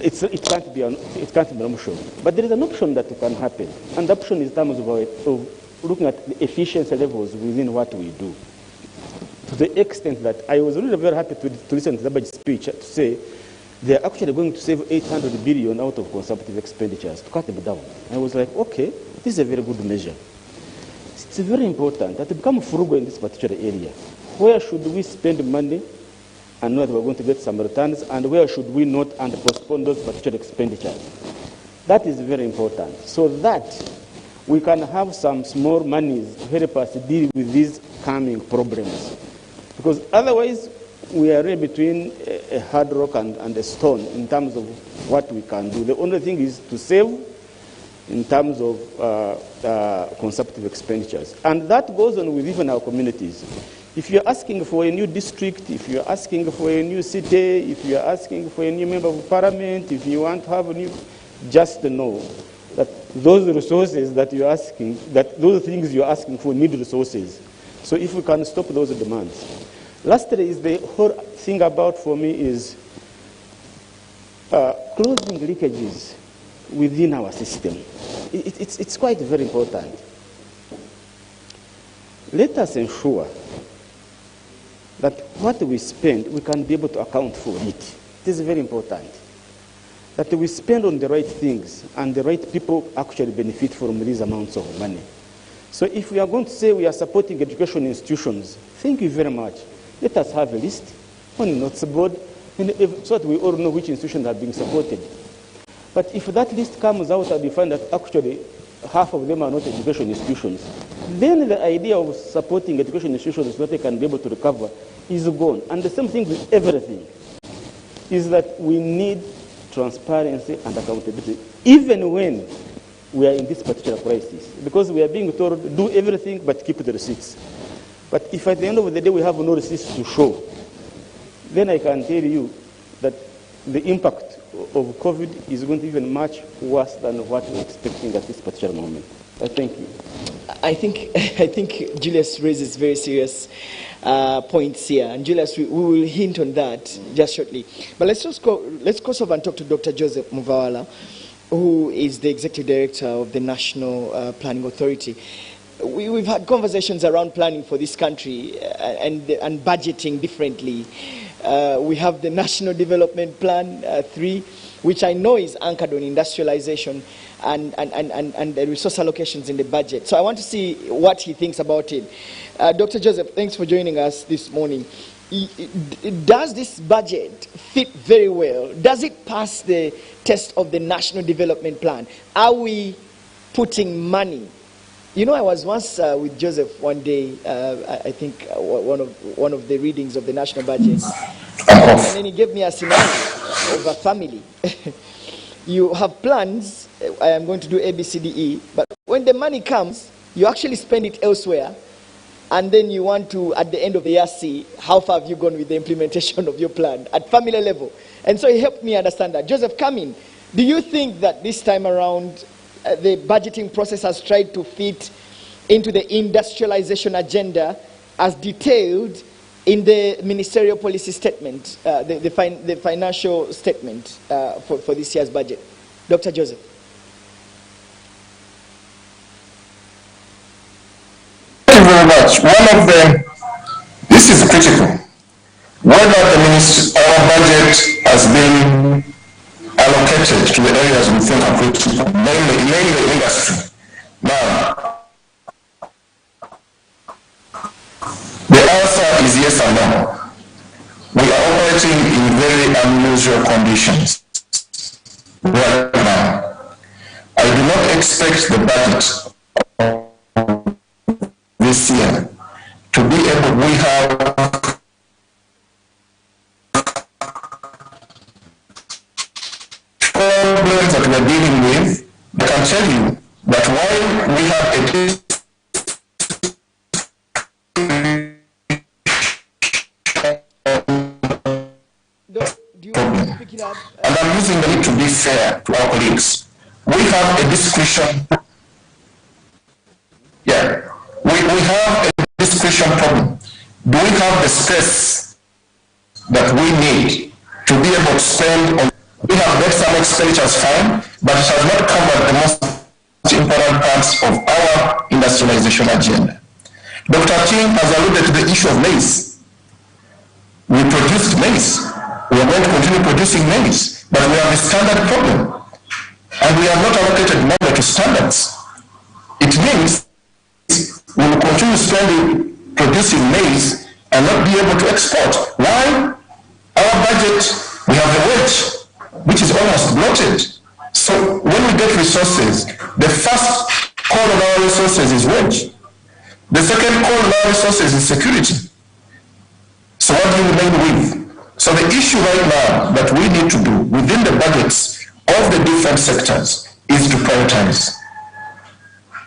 It can't be an option. But there is an option that can happen. And the option is in terms of looking at the efficiency levels within what we do. To the extent that I was really very happy to listen to the budget speech to say they're actually going to save 800 billion out of consumptive expenditures to cut them down. I was like, okay, this is a very good measure. It's very important that we become frugal in this particular area. Where should we spend money and know that we're going to get some returns, and where should we not and postpone those particular expenditures? That is very important, so that we can have some small monies to help us deal with these coming problems. Because otherwise, we are really between a hard rock and a stone in terms of what we can do. The only thing is to save in terms of consumptive expenditures. And that goes on with even our communities. If you're asking for a new district, if you're asking for a new city, if you're asking for a new member of parliament, if you want to have a new, just know that those resources that you're asking, that those things you're asking for need resources. So if we can stop those demands. Lastly, is the whole thing about for me is closing leakages within our system. It's quite very important. Let us ensure that what we spend, we can be able to account for it. It is very important. That we spend on the right things and the right people actually benefit from these amounts of money. So if we are going to say we are supporting education institutions, thank you very much. Let us have a list on the notes board so that we all know which institutions are being supported. But if that list comes out and we find that actually half of them are not education institutions, then the idea of supporting education institutions so that they can be able to recover is gone. And the same thing with everything, is that we need transparency and accountability, even when we are in this particular crisis. Because we are being told, do everything but keep the receipts. But if at the end of the day we have no receipts to show, then I can tell you that the impact of COVID is going to be even much worse than what we're expecting at this particular moment. Thank you. I think Julius raises very serious points here, and Julius, we will hint on that just shortly. But let's cross over and talk to Dr. Joseph Muvawala, who is the Executive Director of the National Planning Authority. We've had conversations around planning for this country and budgeting differently. We have the National Development Plan 3, which I know is anchored on industrialization and the resource allocations in the budget. So I want to see what he thinks about it. Dr. Joseph, thanks for joining us this morning. Does this budget fit very well? Does it pass the test of the National Development Plan? Are we putting money? You know, I was once with Joseph one day, I think one of the readings of the national budget, and then he gave me a scenario of a family. You have plans, I am going to do A, B, C, D, E, but when the money comes, you actually spend it elsewhere, and then you want to, at the end of the year, see how far have you gone with the implementation of your plan at family level. And so he helped me understand that. Joseph, come in. Do you think that this time around, the budgeting process has tried to fit into the industrialization agenda as detailed in the ministerial policy statement, the financial statement for this year's budget? Dr. Joseph. Thank you very much. This is critical. Whether our budget has been allocated to the areas we think are critical, mainly industry. Now, the answer is yes and no. We are operating in very unusual conditions right now. I do not expect the budget this year to be able, we have problems that we are dealing with. I can tell you that while we have a and I'm using the need to be fair to our colleagues. We have a discretion. Yeah, we have a discretion problem. Do we have the space that we need to be able to spend on? We have made some expenditures fine, but it has not covered the most important parts of our industrialization agenda. Dr. King has alluded to the issue of maize. We produced maize. We are going to continue producing maize, but we have a standard problem, and we have not allocated money to standards. It means we will continue spending, producing maize, and not be able to export. Why? Our budget, we have a wage, which is almost bloated. So when we get resources, the first call of our resources is wage. The second call of our resources is security. So what do we remain with? So the issue right now that we need to do within the budgets of the different sectors is to prioritize.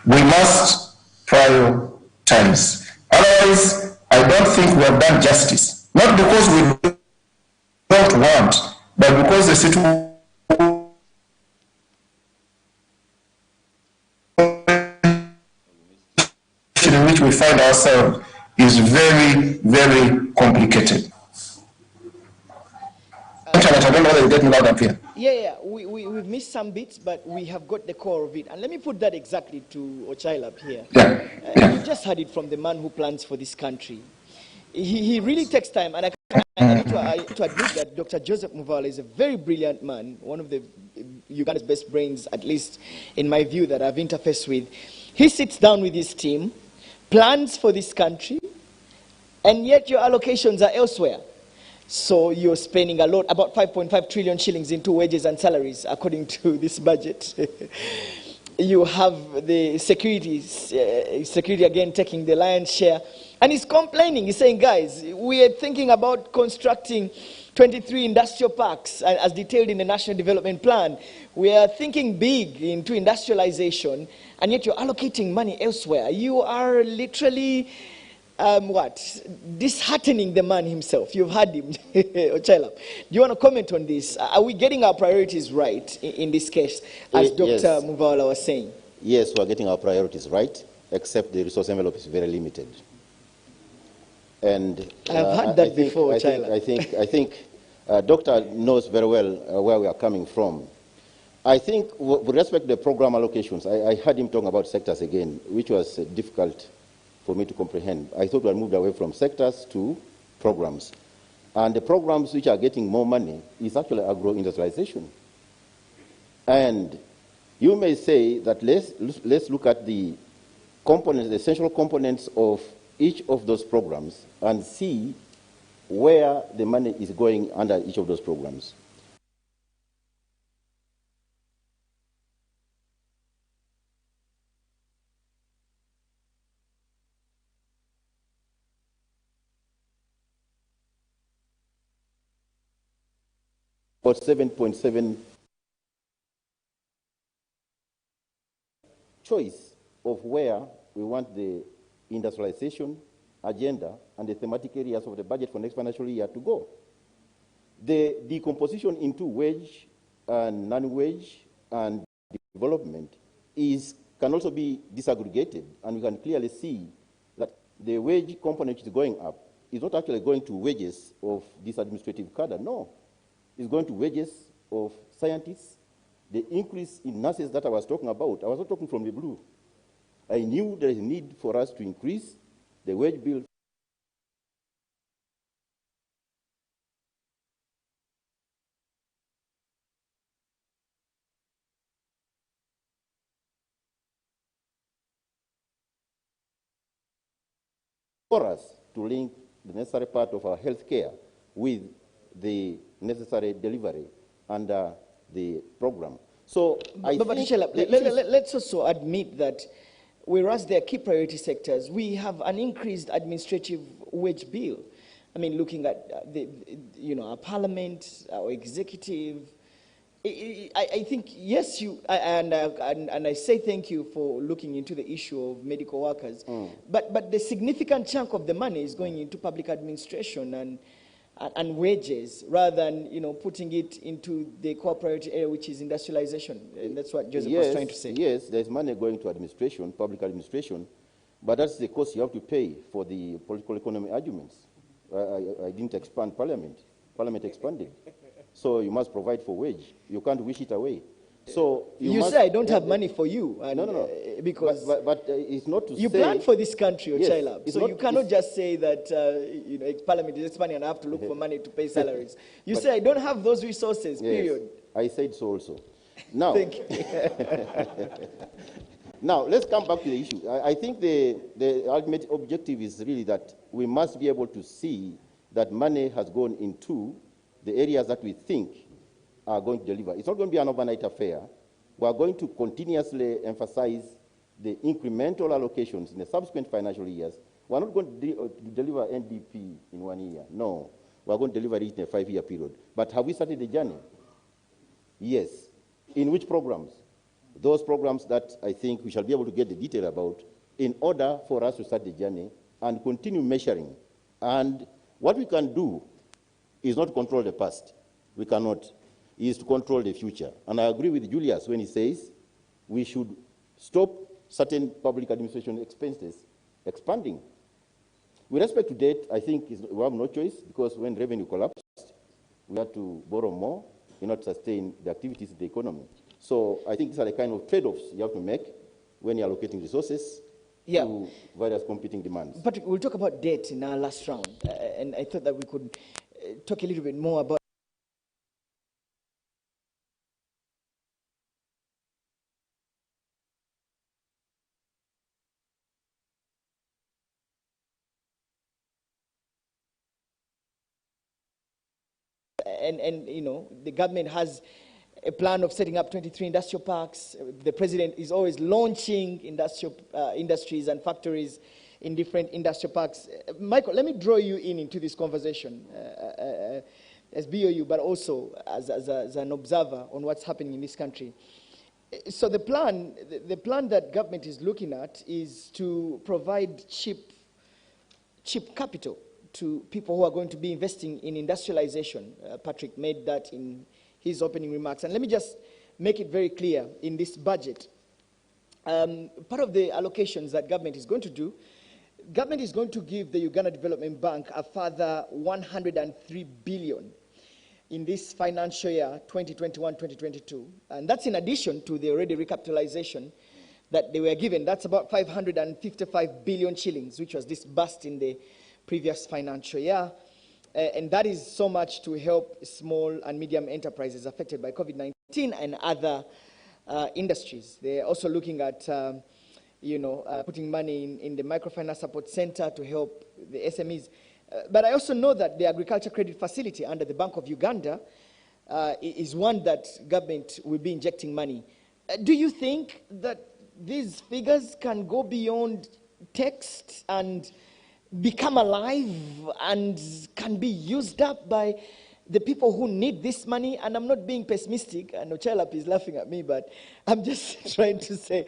We must prioritize. Otherwise, I don't think we have done justice. Not because we don't want, but because the situation in which we find ourselves is very, very complicated. I don't know whether you get me loud up here. Yeah, we've missed some bits, but we have got the core of it. And let me put that exactly to Ochilab here. Yeah. You just heard it from the man who plans for this country. He really takes time, and I need to admit that Dr. Joseph Muvawala is a very brilliant man, one of the Uganda's best brains, at least in my view, that I've interfaced with. He sits down with his team, plans for this country, and yet your allocations are elsewhere. So you're spending a lot, about 5.5 trillion shillings into wages and salaries, according to this budget. you have the security again taking the lion's share. And he's complaining. He's saying, guys, we are thinking about constructing 23 industrial parks as detailed in the National Development Plan. We are thinking big into industrialization, and yet you're allocating money elsewhere. You are literally, disheartening the man himself. You've heard him, Ochila. Do you want to comment on this? Are we getting our priorities right in this case, as Dr. Yes. Muvala was saying? Yes, we are getting our priorities right, except the resource envelope is very limited. And I've heard that before, Ochila. I think Doctor knows very well where we are coming from. I think with respect to the program allocations, I heard him talking about sectors again, which was difficult for me to comprehend. I thought we had moved away from sectors to programs. And the programs which are getting more money is actually agro-industrialization. And you may say that let's look at the components, the essential components of each of those programs and see where the money is going under each of those programs. About 7.7 choice of where we want the industrialization agenda and the thematic areas of the budget for next financial year to go. The decomposition into wage and non-wage and development can also be disaggregated, and we can clearly see that the wage component is going up. It's not actually going to wages of this administrative cadre, no. It's going to wages of scientists. The increase in nurses that I was talking about, I was not talking from the blue. I knew there is a need for us to increase the wage bill for us to link the necessary part of our health care with the necessary delivery under the program. So let's also admit that whereas there are key priority sectors, we have an increased administrative wage bill. I mean, looking at our parliament, our executive, I think, yes, and I say thank you for looking into the issue of medical workers, but the significant chunk of the money is going into public administration and wages, rather than putting it into the core priority area, which is industrialization. And that's what Joseph was trying to say. Yes, there's money going to administration, public administration, but that's the cost you have to pay for the political economy arguments. I didn't expand Parliament. Parliament expanded. So you must provide for wage. You can't wish it away. So you say I don't have money for you. And, no. Because but it's not to you say... You plan for this country, Ochila. Yes, so you cannot just say that Parliament is expanding and I have to look for money to pay salaries. You say I don't have those resources, period. I said so also. Now, thank you. Now, let's come back to the issue. I think the ultimate objective is really that we must be able to see that money has gone into the areas that we think are going to deliver. It's not going to be an overnight affair. We are going to continuously emphasize the incremental allocations in the subsequent financial years. We are not going to deliver NDP in 1 year. No. We are going to deliver it in a 5-year period. But have we started the journey? Yes. In which programs? Those programs that I think we shall be able to get the detail about in order for us to start the journey and continue measuring. And what we can do is not control the past. We cannot. It is to control the future. And I agree with Julius when he says we should stop certain public administration expenses expanding. With respect to debt, I think we have no choice, because when revenue collapsed, we had to borrow more in order to sustain the activities of the economy. So I think these are the kind of trade-offs you have to make when you're allocating resources to various competing demands. Patrick, we'll talk about debt in our last round. And I thought that we could talk a little bit more about and the government has a plan of setting up 23 industrial parks. The president is always launching industries and factories in different industrial parks. Michael, let me draw you into this conversation as BOU, but also as an observer on what's happening in this country. So the plan that government is looking at is to provide cheap capital to people who are going to be investing in industrialization. Patrick made that in his opening remarks. And let me just make it very clear in this budget. Part of the allocations that government is going to do, government is going to give the Uganda Development Bank a further 103 billion in this financial year, 2021-2022. And that's in addition to the already recapitalization that they were given. That's about 555 billion shillings, which was disbursed in the previous financial year. And that is so much to help small and medium enterprises affected by COVID-19 and other industries. They're also looking at putting money in the microfinance support center to help the SMEs. But I also know that the agriculture credit facility under the Bank of Uganda is one that government will be injecting money. Do you think that these figures can go beyond text and become alive and can be used up by the people who need this money? And I'm not being pessimistic. I know Chilap is laughing at me, but I'm just trying to say,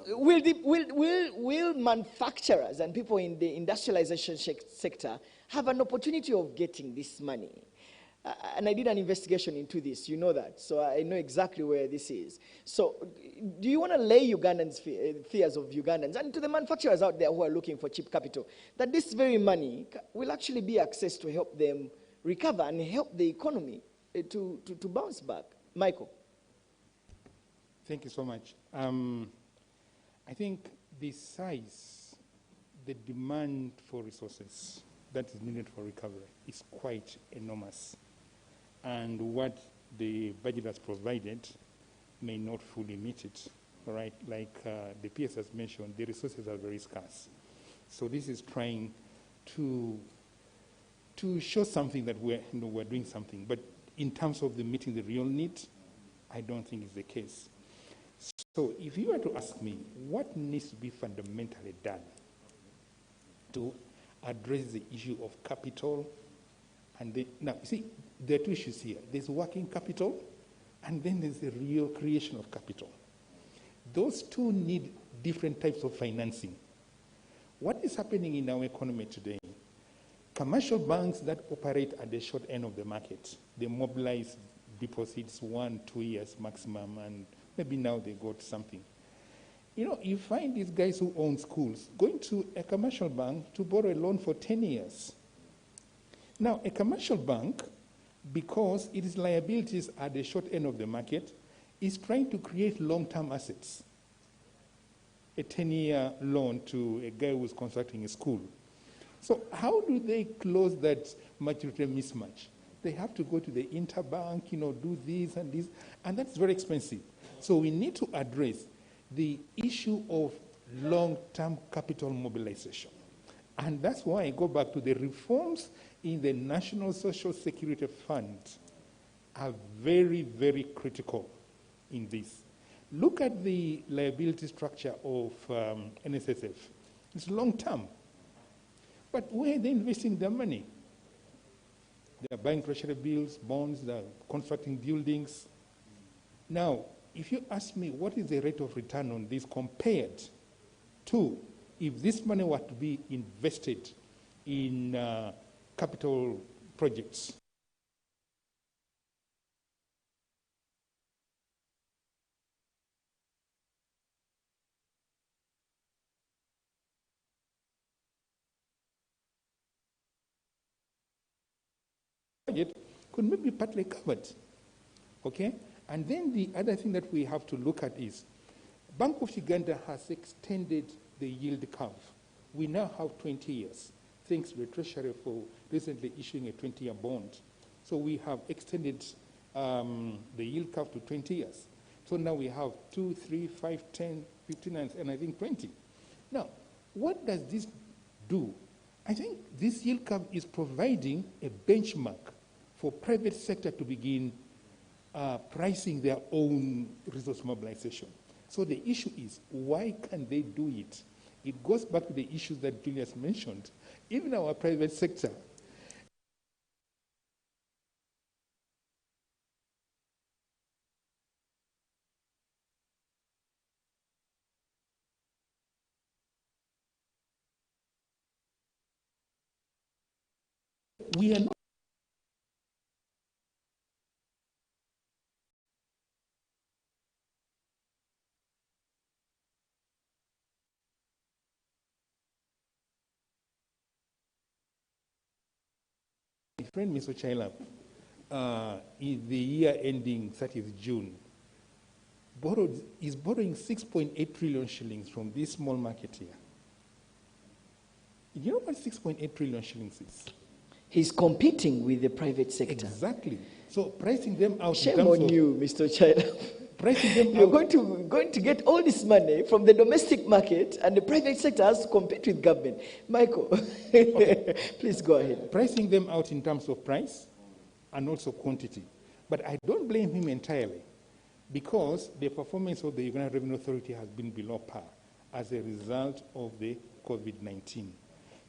will manufacturers and people in the industrialization sector have an opportunity of getting this money? And I did an investigation into this, you know that, so I know exactly where this is. So do you want to lay Ugandans' fears of Ugandans and to the manufacturers out there who are looking for cheap capital, that this very money will actually be accessed to help them recover and help the economy to bounce back? Michael. Thank you so much. I think the size, the demand for resources that is needed for recovery is quite enormous. And what the budget has provided may not fully meet it, all right? Like the PS has mentioned, the resources are very scarce. So this is trying to show something that we're doing something. But in terms of meeting the real need, I don't think it's the case. So if you were to ask me, what needs to be fundamentally done to address the issue of capital? Now, you see, there are two issues here. There's working capital, and then there's the real creation of capital. Those two need different types of financing. What is happening in our economy today? Commercial banks that operate at the short end of the market, they mobilize deposits 1-2 years maximum, and maybe now they got something. You find these guys who own schools going to a commercial bank to borrow a loan for 10 years. Now, a commercial bank, because its liabilities at the short end of the market, is trying to create long-term assets. A 10-year loan to a guy who's constructing a school. So how do they close that maturity mismatch? They have to go to the interbank, do this and this, and that's very expensive. So we need to address the issue of long-term capital mobilization. And that's why I go back to the reforms in the National Social Security Fund are very, very critical in this. Look at the liability structure of NSSF. It's long-term. But where are they investing their money? They're buying treasury bills, bonds, they're constructing buildings. Now, if you ask me what is the rate of return on this compared to if this money were to be invested in capital projects, could maybe be partly covered, okay? And then the other thing that we have to look at is Bank of Uganda has extended the yield curve. We now have 20 years, thanks to the Treasury for recently issuing a 20-year bond. So we have extended the yield curve to 20 years. So now we have 2, 3, 5, 10, 15, and I think 20. Now, what does this do? I think this yield curve is providing a benchmark for private sector to begin pricing their own resource mobilization. So the issue is, why can't they do it? It goes back to the issues that Julius mentioned. Even our private sector, we are not my friend Mr. Chilap, in the year ending 30th June, is borrowing 6.8 trillion shillings from this small market here. You know what 6.8 trillion shillings is? He's competing with the private sector. Exactly. So pricing them out. Shame on you, Mr. China. Pricing them You're out. going to get all this money from the domestic market, and the private sector has to compete with government. Michael, please go ahead. Pricing them out in terms of price and also quantity. But I don't blame him entirely, because the performance of the Uganda Revenue Authority has been below par as a result of the COVID-19.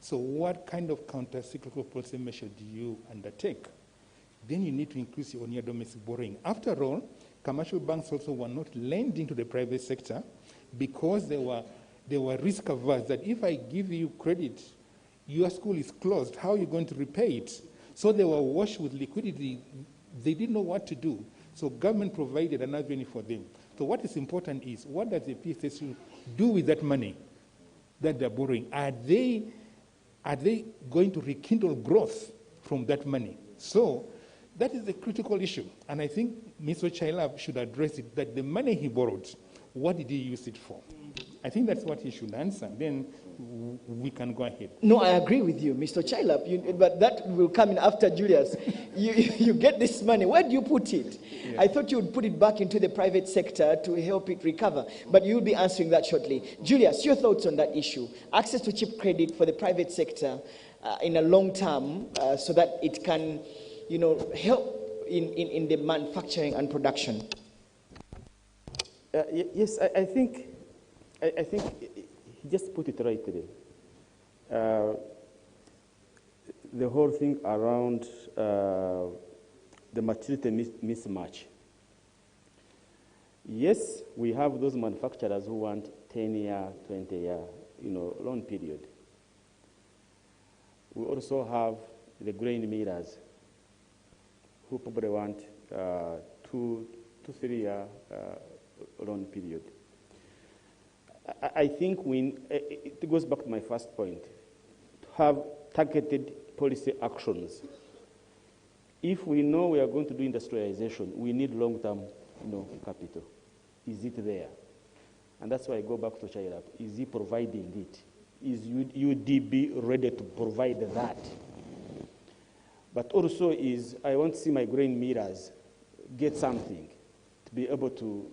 So what kind of counter-cyclical policy measure do you undertake? Then you need to increase your near domestic borrowing. After all, commercial banks also were not lending to the private sector because they were risk averse, that if I give you credit, your school is closed, how are you going to repay it? So they were washed with liquidity. They didn't know what to do. So government provided an avenue for them. So what is important is, what does the PSSU do with that money that they're borrowing? Are they going to rekindle growth from that money? So that is the critical issue. And I think Mr. Chailab should address it, that the money he borrowed, what did he use it for? I think that's what he should answer. Then we can go ahead. No, I agree with you, Mr. Chailab, but that will come in after Julius. You get this money, where do you put it? Yeah. I thought you would put it back into the private sector to help it recover, but you'll be answering that shortly. Julius, your thoughts on that issue? Access to cheap credit for the private sector in a long term so that it can, help in the manufacturing and production. Yes, I think he just put it right today. The whole thing around the maturity mismatch. Yes, we have those manufacturers who want 10-year, 20-year, loan period. We also have the grain millers who probably want 2 to 3 year loan period. I think it goes back to my first point, to have targeted policy actions. If we know we are going to do industrialization, we need long-term capital. Is it there? And that's why I go back to China. Is he providing it? Is UDB ready to provide that? But also I want to see my grain millers get something to be able to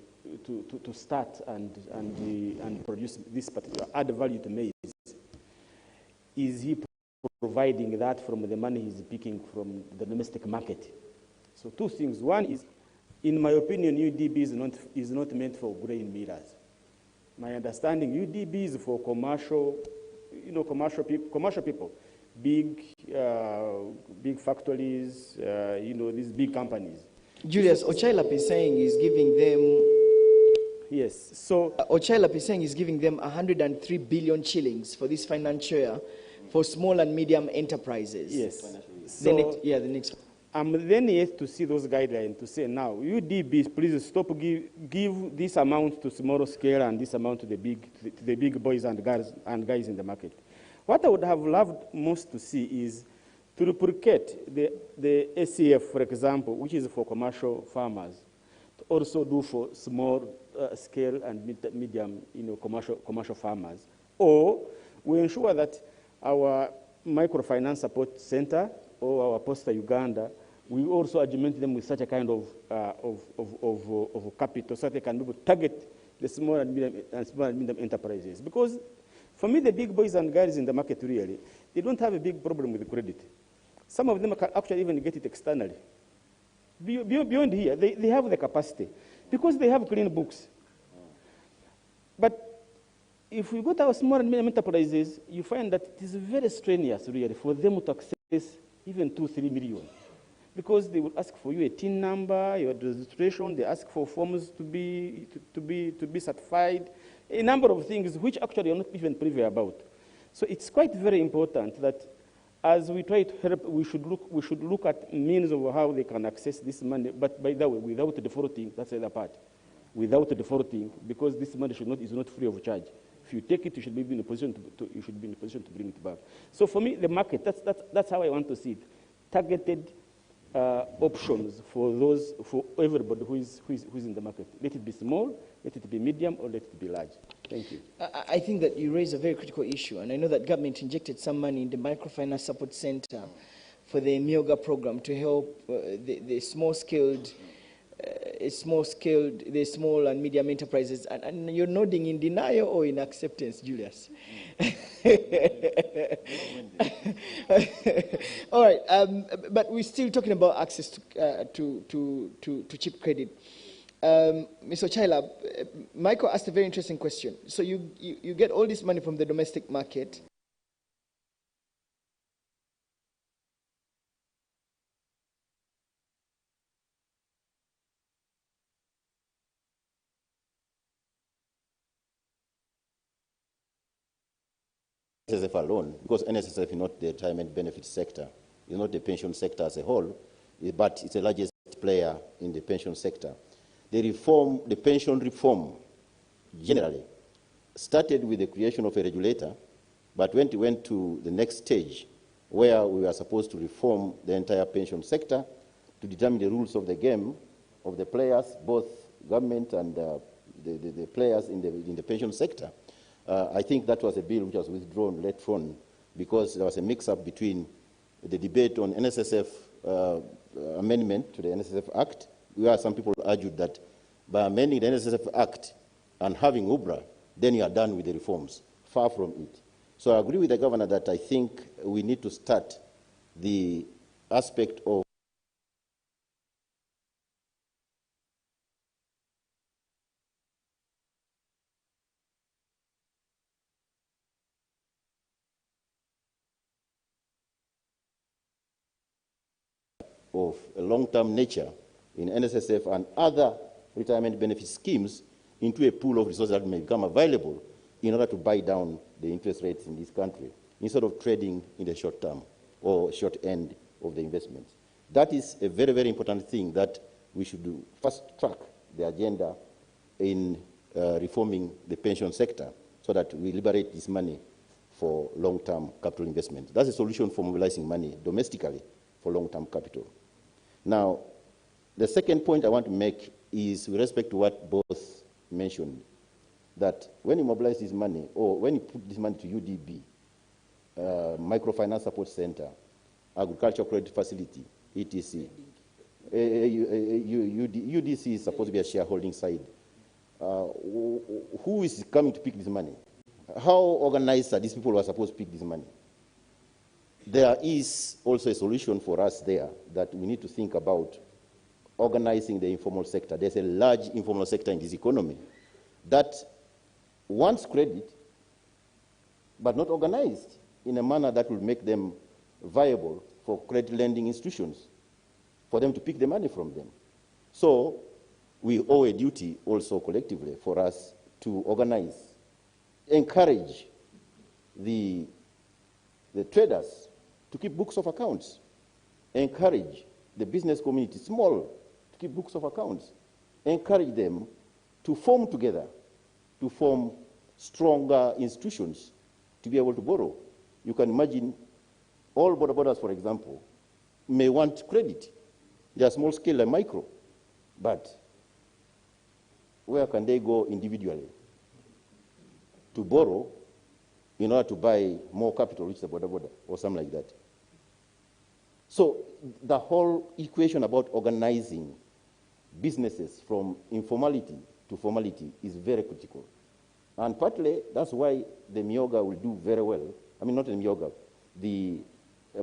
start and produce this particular add value to maize. Is he providing that from the money he's picking from the domestic market? So two things. One is, in my opinion, UDB is not meant for grain millers. My understanding, UDB is for commercial people, big factories, these big companies. Julius, Ochailap is saying he's giving them. Yes. So Ochailap is saying he's giving them 103 billion shillings for this financial year for small and medium enterprises. Yes. So the next. I'm then yet to see those guidelines to say now, UDB, please stop give this amount to small scale and this amount to the big boys and guys in the market. What I would have loved most to see is to replicate the ACF, for example, which is for commercial farmers, to also do for small scale and medium, commercial farmers. Or we ensure that our microfinance support center or our Posta Uganda, we also augment them with such a kind of capital so that they can be able to target the small and medium enterprises. Because for me, the big boys and girls in the market really, they don't have a big problem with credit. Some of them can actually even get it externally. Beyond here, they have the capacity because they have clean books. But if we go to our small and medium enterprises, you find that it is very strenuous, really, for them to access even 2-3 million. Because they will ask for you a TIN number, your registration, they ask for forms to be certified, a number of things which actually you're not even privy about. So it's quite very important that as we try to help, we should look at means of how they can access this money, but by the way, without defaulting, that's the other part. Without defaulting, because this money is not free of charge. If you take it, you should be in a position to bring it back. So for me, the market, that's how I want to see it. Targeted options for everybody who is in the market. Let it be small, let it be medium, or let it be large. Thank you. I think that you raise a very critical issue, and I know that government injected some money in the Microfinance Support Center for the Myoga program to help the small-scaled, the small and medium enterprises. And you're nodding in denial or in acceptance, Julius? All right, but we're still talking about access to cheap credit. Mr. Chilab, Michael asked a very interesting question. So you get all this money from the domestic market. NSSF alone, because NSSF is not the retirement benefit sector, it's not the pension sector as a whole, but it's the largest player in the pension sector. The pension reform, generally, started with the creation of a regulator, but when it went to the next stage, where we were supposed to reform the entire pension sector to determine the rules of the game of the players, both government and the players in the pension sector, I think that was a bill which was withdrawn later on because there was a mix-up between the debate on NSSF amendment to the NSSF Act, where some people argued that by amending the NSSF Act and having UBRA, then you are done with the reforms. Far from it. So I agree with the governor that I think we need to start the aspect of a long-term nature in NSSF and other retirement benefit schemes into a pool of resources that may become available in order to buy down the interest rates in this country, instead of trading in the short term or short end of the investments. That is a very, very important thing that we should do. Fast track the agenda in reforming the pension sector so that we liberate this money for long-term capital investment. That's a solution for mobilizing money domestically for long-term capital. Now, the second point I want to make is with respect to what both mentioned, that when you mobilize this money, or when you put this money to UDB, Microfinance Support Center, Agricultural Credit Facility, ETC, UDC is supposed to be a shareholding side. Who is coming to pick this money? How organized are these people who are supposed to pick this money? There is also a solution for us there that we need to think about organizing the informal sector. There's a large informal sector in this economy that wants credit, but not organized in a manner that will make them viable for credit lending institutions, for them to pick the money from them. So we owe a duty also collectively for us to organize, encourage the traders to keep books of accounts, encourage the business community, small, to keep books of accounts, encourage them to form together, to form stronger institutions to be able to borrow. You can imagine all border borders, for example, may want credit. They are small scale and micro, but where can they go individually to borrow in order to buy more capital, which is the border or something like that? So the whole equation about organizing businesses from informality to formality is very critical. And partly that's why the Myoga will do very well. I mean, not the Myoga, the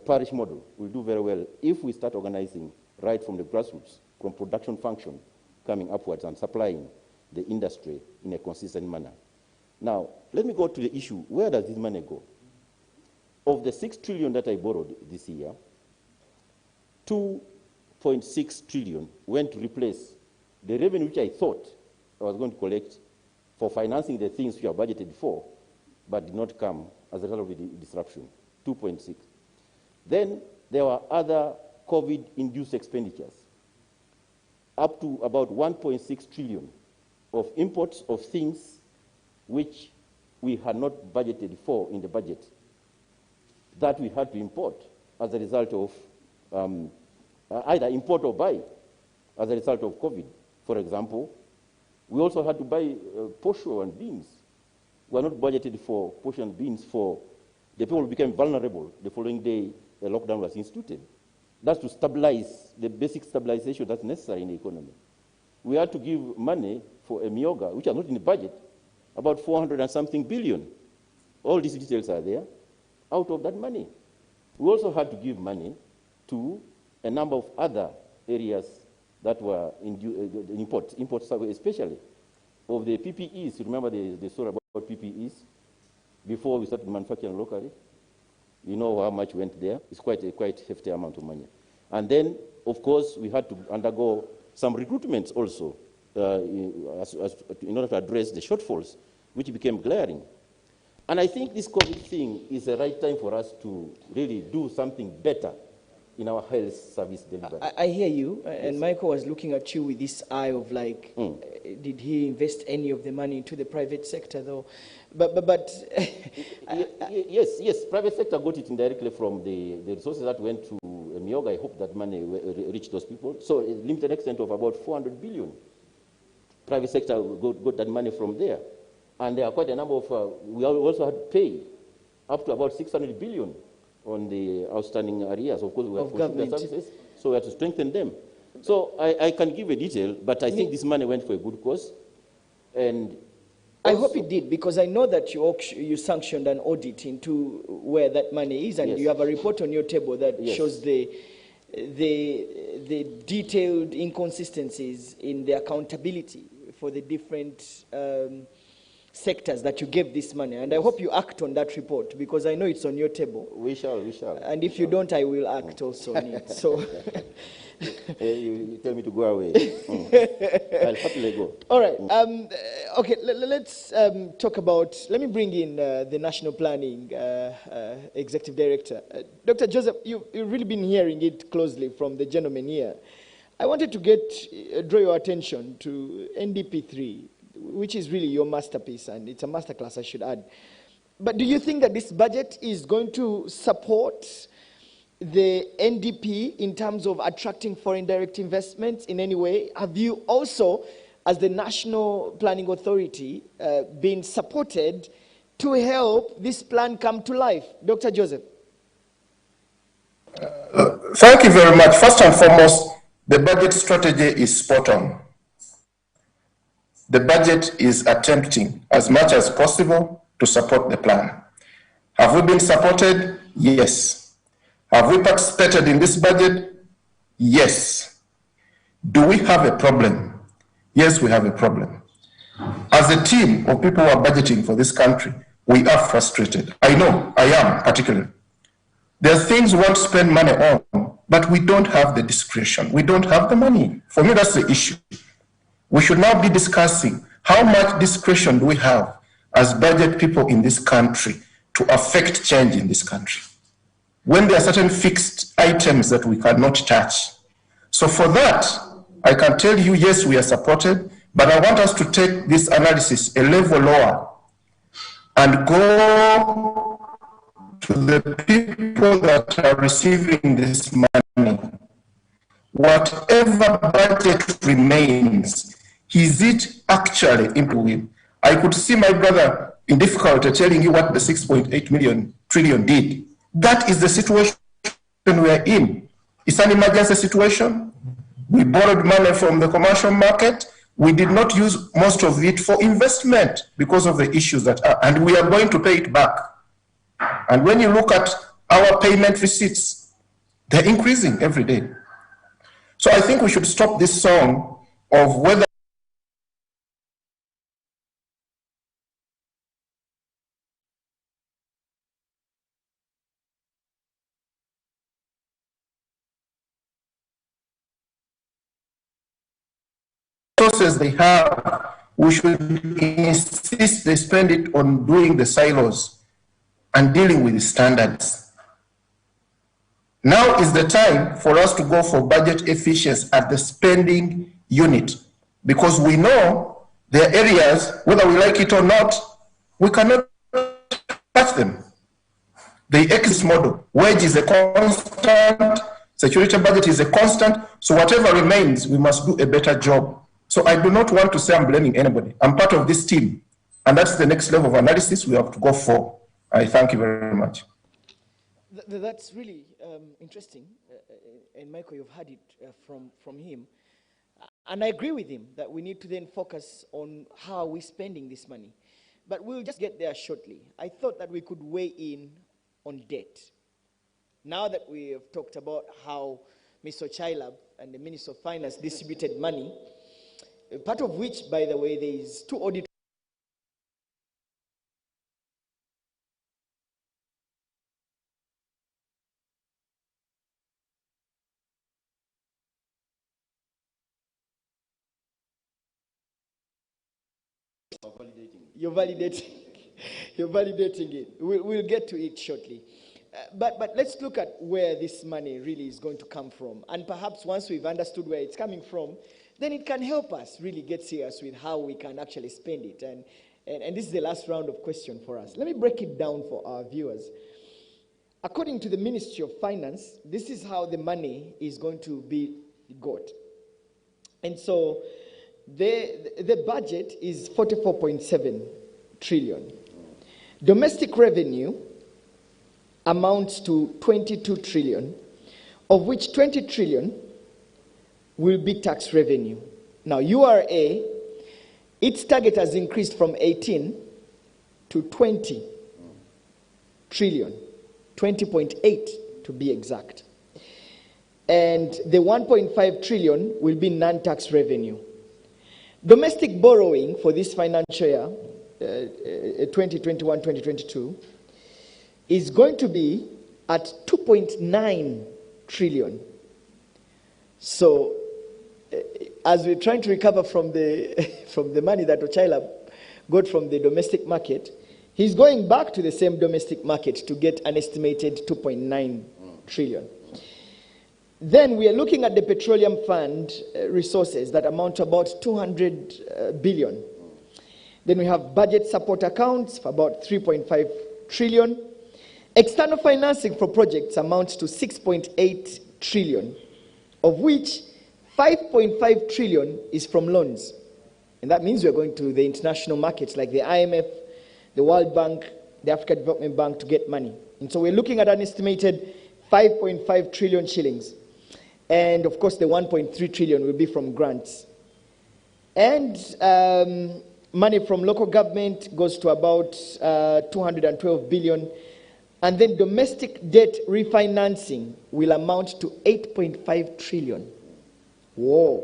parish model will do very well if we start organizing right from the grassroots from production function coming upwards and supplying the industry in a consistent manner. Now, let me go to the issue, where does this money go? Of the 6 trillion that I borrowed this year, 2.6 trillion went to replace the revenue which I thought I was going to collect for financing the things we are budgeted for, but did not come as a result of the disruption, 2.6. Then there were other COVID-induced expenditures, up to about 1.6 trillion of imports of things which we had not budgeted for in the budget, that we had to import as a result of either import or buy as a result of COVID. For example, we also had to buy posho and beans. We were not budgeted for posho and beans for the people who became vulnerable the following day a lockdown was instituted. That's to stabilize the basic stabilization that's necessary in the economy. We had to give money for a mioga, which are not in the budget, about 400 and something billion. All these details are there. Out of that money, we also had to give money to a number of other areas that were in imports especially of the PPEs. You remember the story about PPEs before we started manufacturing locally? You know how much went there. It's quite a hefty amount of money. And then, of course, we had to undergo some recruitments also in order to address the shortfalls, which became glaring. And I think this COVID thing is the right time for us to really do something better in our health service delivery. I hear you, and Michael was looking at you with this eye of like, did he invest any of the money into the private sector though? But yes, private sector got it indirectly from the resources that went to Mioga. I hope that money reached those people. So a limited extent of about 400 billion. Private sector got that money from there. And there are quite a number of, we also had to pay up to about 600 billion on the outstanding areas. Of course, we have government services, so we have to strengthen them. So I can give a detail, but I think this money went for a good cause. And I hope it did, because I know that you sanctioned an audit into where that money is, and you have a report on your table that shows the detailed inconsistencies in the accountability for the different sectors that you gave this money. And I hope you act on that report, because I know it's on your table. We shall. And if you don't, I will act also on it. So you tell me to go away. I'll happily go. All right. Okay, let's talk about, let me bring in the National Planning Executive Director. Dr. Joseph, you've really been hearing it closely from the gentleman here. I wanted to draw your attention to NDP3, which is really your masterpiece, and it's a masterclass, I should add. But do you think that this budget is going to support the NDP in terms of attracting foreign direct investments in any way? Have you also, as the National Planning Authority, been supported to help this plan come to life? Dr. Joseph. Thank you very much. First and foremost, the budget strategy is spot on. The budget is attempting as much as possible to support the plan. Have we been supported? Yes. Have we participated in this budget? Yes. Do we have a problem? Yes, we have a problem. As a team of people who are budgeting for this country, we are frustrated. I know, I am particularly. There are things we want to spend money on, but we don't have the discretion. We don't have the money. For me, that's the issue. We should now be discussing how much discretion do we have as budget people in this country to affect change in this country, when there are certain fixed items that we cannot touch. So for that, I can tell you, yes, we are supported, but I want us to take this analysis a level lower and go to the people that are receiving this money. Whatever budget remains, is it actually improving? I could see my brother in difficulty telling you what the 6.8 trillion did. That is the situation we are in. It's an emergency situation. We borrowed money from the commercial market. We did not use most of it for investment because of the issues that are, and we are going to pay it back. And when you look at our payment receipts, they're increasing every day. So I think we should stop this song of whether resources they have, we should insist they spend it on doing the silos and dealing with the standards. Now is the time for us to go for budget efficiency at the spending unit, because we know there are areas, whether we like it or not, we cannot touch them. The exit model, wage is a constant, security budget is a constant, so whatever remains, we must do a better job. So I do not want to say I'm blaming anybody. I'm part of this team, and that's the next level of analysis we have to go for. I thank you very much. That's really interesting, and Michael, you've heard it from him. And I agree with him that we need to then focus on how we're spending this money. But we'll just get there shortly. I thought that we could weigh in on debt. Now that we have talked about how Mr. Chilab and the Minister of Finance distributed money, part of which, by the way, there is 2 audit. You're validating. You're validating it. We'll get to it shortly. But let's look at where this money really is going to come from. And perhaps once we've understood where it's coming from, then it can help us really get serious with how we can actually spend it. And this is the last round of questions for us. Let me break it down for our viewers. According to the Ministry of Finance, this is how the money is going to be got. And so the budget is 44.7 trillion. Domestic revenue amounts to 22 trillion, of which 20 trillion will be tax revenue. Now, URA, its target has increased from 18 to 20 trillion, 20.8 to be exact. And the 1.5 trillion will be non-tax revenue. Domestic borrowing for this financial year, 2021-2022, is going to be at 2.9 trillion. So, as we're trying to recover from the money that Ochila got from the domestic market, he's going back to the same domestic market to get an estimated 2.9 trillion. Then we are looking at the petroleum fund resources that amount to about 200 billion. Then we have budget support accounts for about 3.5 trillion. External financing for projects amounts to 6.8 trillion, of which 5.5 trillion is from loans. And that means we're going to the international markets like the IMF, the World Bank, the African Development Bank to get money. And so we're looking at an estimated 5.5 trillion shillings. And of course, the 1.3 trillion will be from grants. And money from local government goes to about 212 billion. And then domestic debt refinancing will amount to 8.5 trillion. Whoa,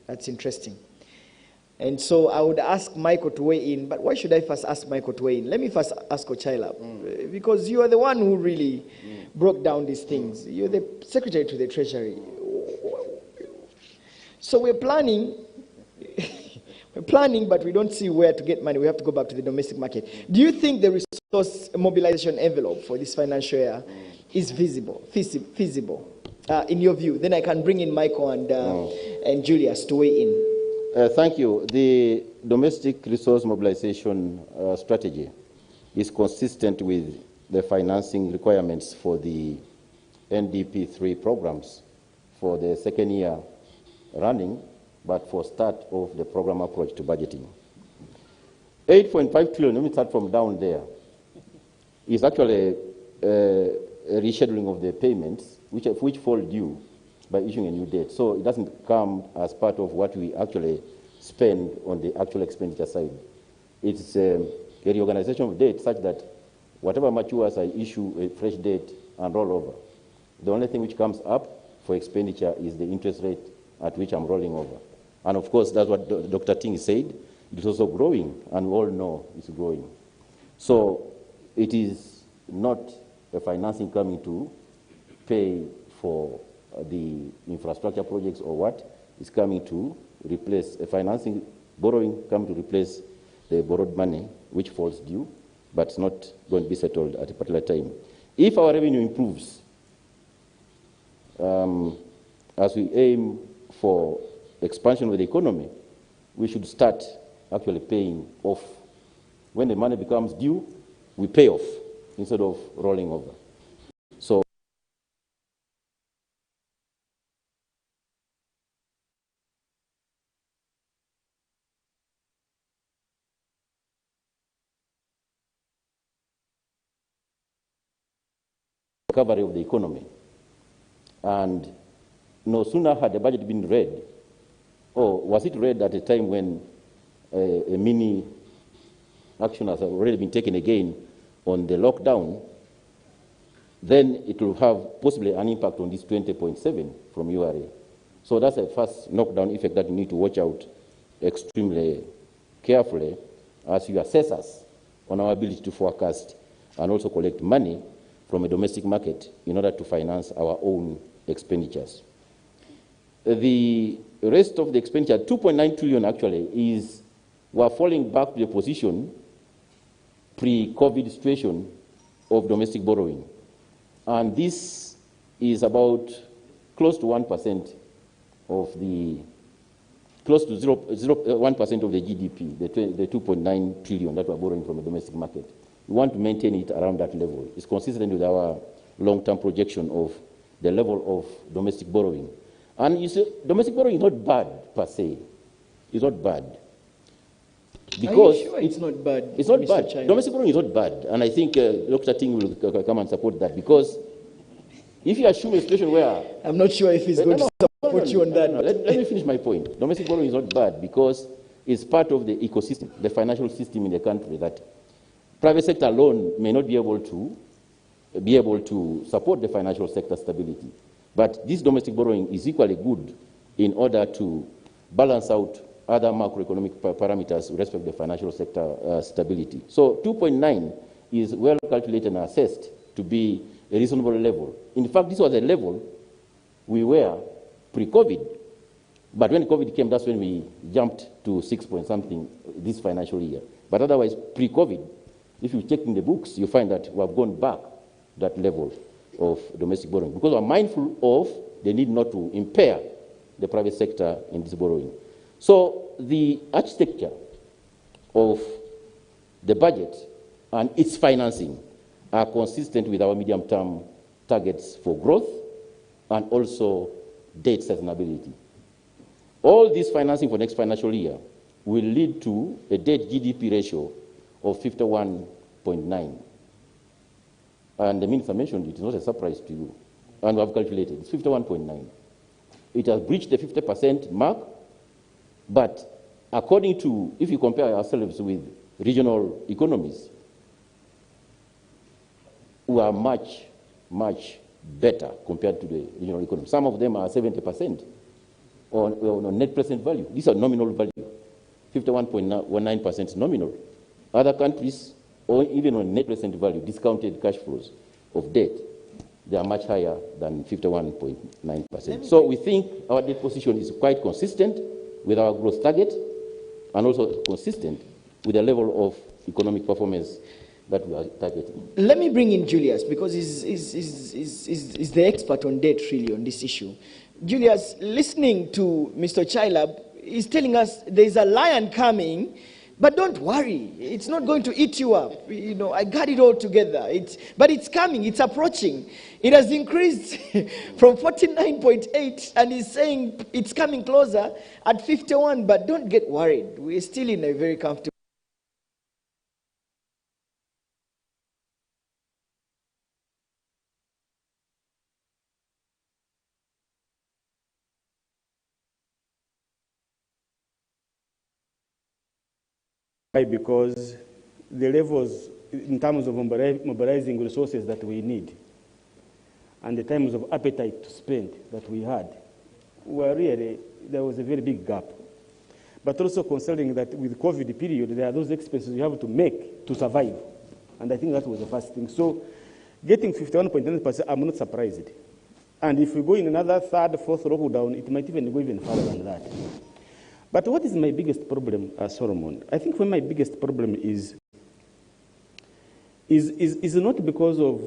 that's interesting. And so I would ask Michael to weigh in, but why should I first ask Michael to weigh in? Let me first ask Ochila, because you are the one who really broke down these things. You're the Secretary to the Treasury. So we're planning, but we don't see where to get money. We have to go back to the domestic market. Do you think the resource mobilization envelope for this financial year is feasible, in your view? Then I can bring in Michael and Julius to weigh in. Thank you. The domestic resource mobilization strategy is consistent with the financing requirements for the NDP3 programs for the second year running, but for start of the program approach to budgeting. 8.5 trillion, let me start from down there, is actually a rescheduling of the payments which fall due by issuing a new debt. So it doesn't come as part of what we actually spend on the actual expenditure side. It's a reorganization of debt such that whatever matures, I issue a fresh debt and roll over. The only thing which comes up for expenditure is the interest rate at which I'm rolling over. And of course, that's what Dr. Ting said. It's also growing, and we all know it's growing. So it is not a financing coming to pay for the infrastructure projects or what. It's coming to replace a financing, borrowing coming to replace the borrowed money which falls due, but it's not going to be settled at a particular time. If our revenue improves, as we aim for expansion of the economy, we should start actually paying off. When the money becomes due, we pay off instead of rolling over. So recovery of the economy. And no sooner had the budget been read, or was it read at a time when a mini action has already been taken again on the lockdown, then it will have possibly an impact on this 20.7 from URA. So that's a first knockdown effect that you need to watch out extremely carefully as you assess us on our ability to forecast and also collect money from a domestic market in order to finance our own expenditures. The rest of the expenditure, 2.9 trillion actually, is we're falling back to the position pre-COVID situation of domestic borrowing. And this is about close to 1% of the, close to 1% of the GDP, the 2.9 trillion that we're borrowing from the domestic market. We want to maintain it around that level. It's consistent with our long-term projection of the level of domestic borrowing. And you see, domestic borrowing is not bad per se. It's not bad. Because are you sure it's not bad? It's not Mr. bad. China? Domestic borrowing is not bad. And I think Dr. Ting will come and support that. Because if you assume a situation where... I'm not sure if he's going to support you on that. Let me finish my point. Domestic borrowing is not bad because it's part of the ecosystem, the financial system in the country, that private sector alone may not be able to support the financial sector stability. But this domestic borrowing is equally good in order to balance out other macroeconomic parameters with respect to the financial sector stability. So 2.9 is well calculated and assessed to be a reasonable level. In fact, this was a level we were pre-COVID. But when COVID came, that's when we jumped to 6 point something this financial year. But otherwise, pre-COVID, if you check in the books, you find that we have gone back that level of domestic borrowing because we are mindful of the need not to impair the private sector in this borrowing. So the architecture of the budget and its financing are consistent with our medium-term targets for growth and also debt sustainability. All this financing for next financial year will lead to a debt GDP ratio of 51.9. And the minister mentioned it is not a surprise to you. And we have calculated, it's 51.9. It has breached the 50% mark, but according to, if you compare ourselves with regional economies, we are much, much better compared to the regional economies. Some of them are 70% on net present value. These are nominal value. 51.19% is nominal. Other countries, or even on net present value, discounted cash flows of debt, they are much higher than 51.9%. So we think our debt position is quite consistent with our growth target and also consistent with the level of economic performance that we are targeting. Let me bring in Julius because he's the expert on debt really on this issue. Julius, listening to Mr. Chilab, he's telling us there's a lion coming, but don't worry, it's not going to eat you up. You know, I got it all together. But it's coming, it's approaching. It has increased from 49.8, and he's saying it's coming closer at 51, but don't get worried. We're still in a very comfortable. Because the levels in terms of mobilizing resources that we need and the times of appetite to spend that we had, were really, there was a very big gap. But also considering that with COVID period, there are those expenses you have to make to survive. And I think that was the first thing. So getting 51.9%, I'm not surprised. And if we go in another third, fourth lockdown, it might even go even further than that. But what is my biggest problem, Solomon? I think my biggest problem is not because of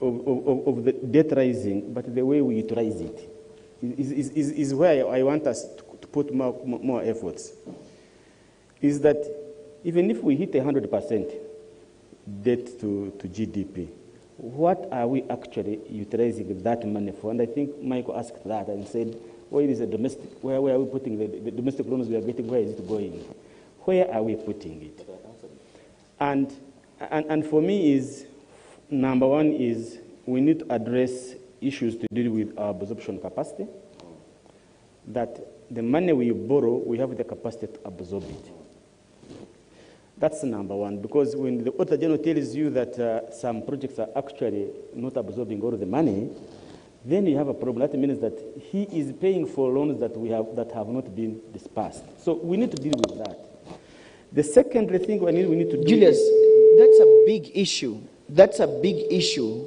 the debt rising, but the way we utilize it is where I want us to put more efforts. Is that even if we hit 100% debt to GDP, what are we actually utilizing that money for? And I think Michael asked that and said, where is the domestic, where are we putting the domestic loans we are getting, where is it going? Where are we putting it? And for me is, number one is we need to address issues to deal with our absorption capacity, that the money we borrow, we have the capacity to absorb it. That's number one, because when the Auditor General tells you that some projects are actually not absorbing all the money, then you have a problem. That means that he is paying for loans that that have not been dispersed. So we need to deal with that. The second thing we need to do, Julius, that's a big issue. That's a big issue.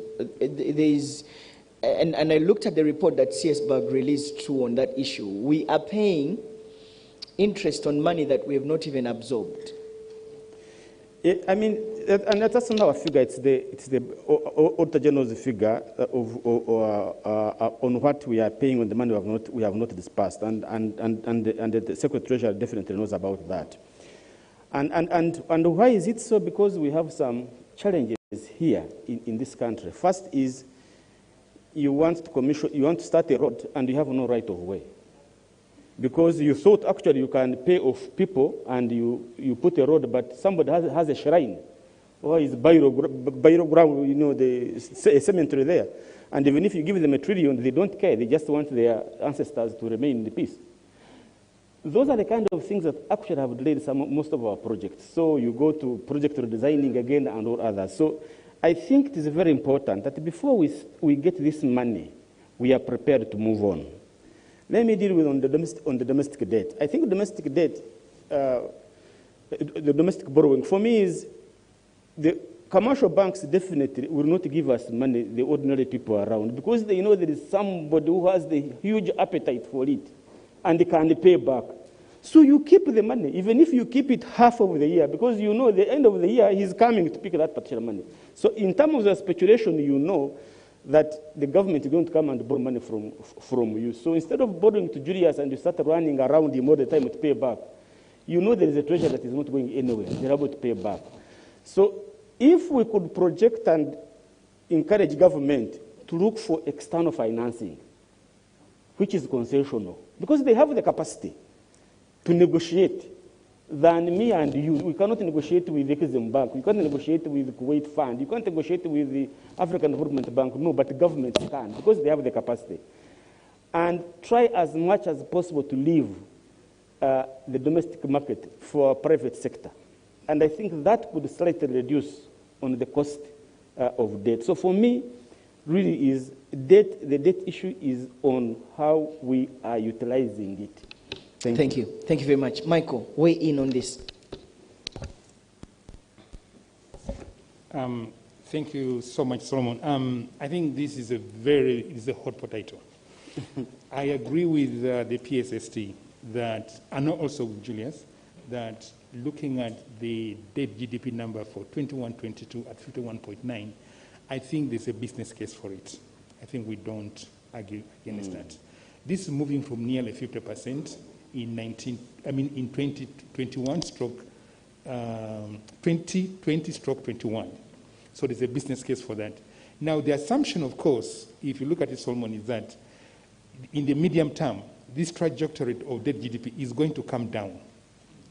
And I looked at the report that Csbag released too on that issue. We are paying interest on money that we have not even absorbed. I mean, and that's not our figure. It's the Auditor General's figure on what we are paying on the money we have not dispersed, and the Secretary Treasurer definitely knows about that. And why is it so? Because we have some challenges here in this country. First is you want to start a road and you have no right of way. Because you thought actually you can pay off people and you put a road, but somebody has a shrine or is burial ground, you know, a cemetery there. And even if you give them $1 trillion, they don't care. They just want their ancestors to remain in peace. Those are the kind of things that actually have delayed most of our projects. So you go to project redesigning again and all others. So I think it is very important that before we get this money, we are prepared to move on. Let me deal with on the domestic debt. I think domestic debt, the domestic borrowing, for me is the commercial banks definitely will not give us money, the ordinary people around, because they know there is somebody who has the huge appetite for it and they can pay back. So you keep the money, even if you keep it half of the year, because you know at the end of the year he's coming to pick that particular money. So in terms of speculation, you know that the government is going to come and borrow money from you. So instead of borrowing to Julius and you start running around him all the time to pay back, you know there is a treasure that is not going anywhere. They're able to pay back. So if we could project and encourage government to look for external financing, which is concessional, because they have the capacity to negotiate than me and you. We cannot negotiate with the Exim Bank. We can't negotiate with the Kuwait Fund. You can't negotiate with the African Development Bank. No, but the governments can, because they have the capacity. And try as much as possible to leave the domestic market for private sector. And I think that would slightly reduce on the cost of debt. So for me, really is debt, the debt issue is on how we are utilizing it. Thank you. Thank you very much. Michael, weigh in on this. Thank you so much, Solomon. I think this is a hot potato. I agree with the PSST that, and also with Julius, that looking at the debt GDP number for 21-22 at 51.9, I think there's a business case for it. I think we don't argue against that. This is moving from nearly 50% in 2020/21. So there's a business case for that. Now the assumption, of course, if you look at it, Solomon, is that in the medium term, this trajectory of debt GDP is going to come down,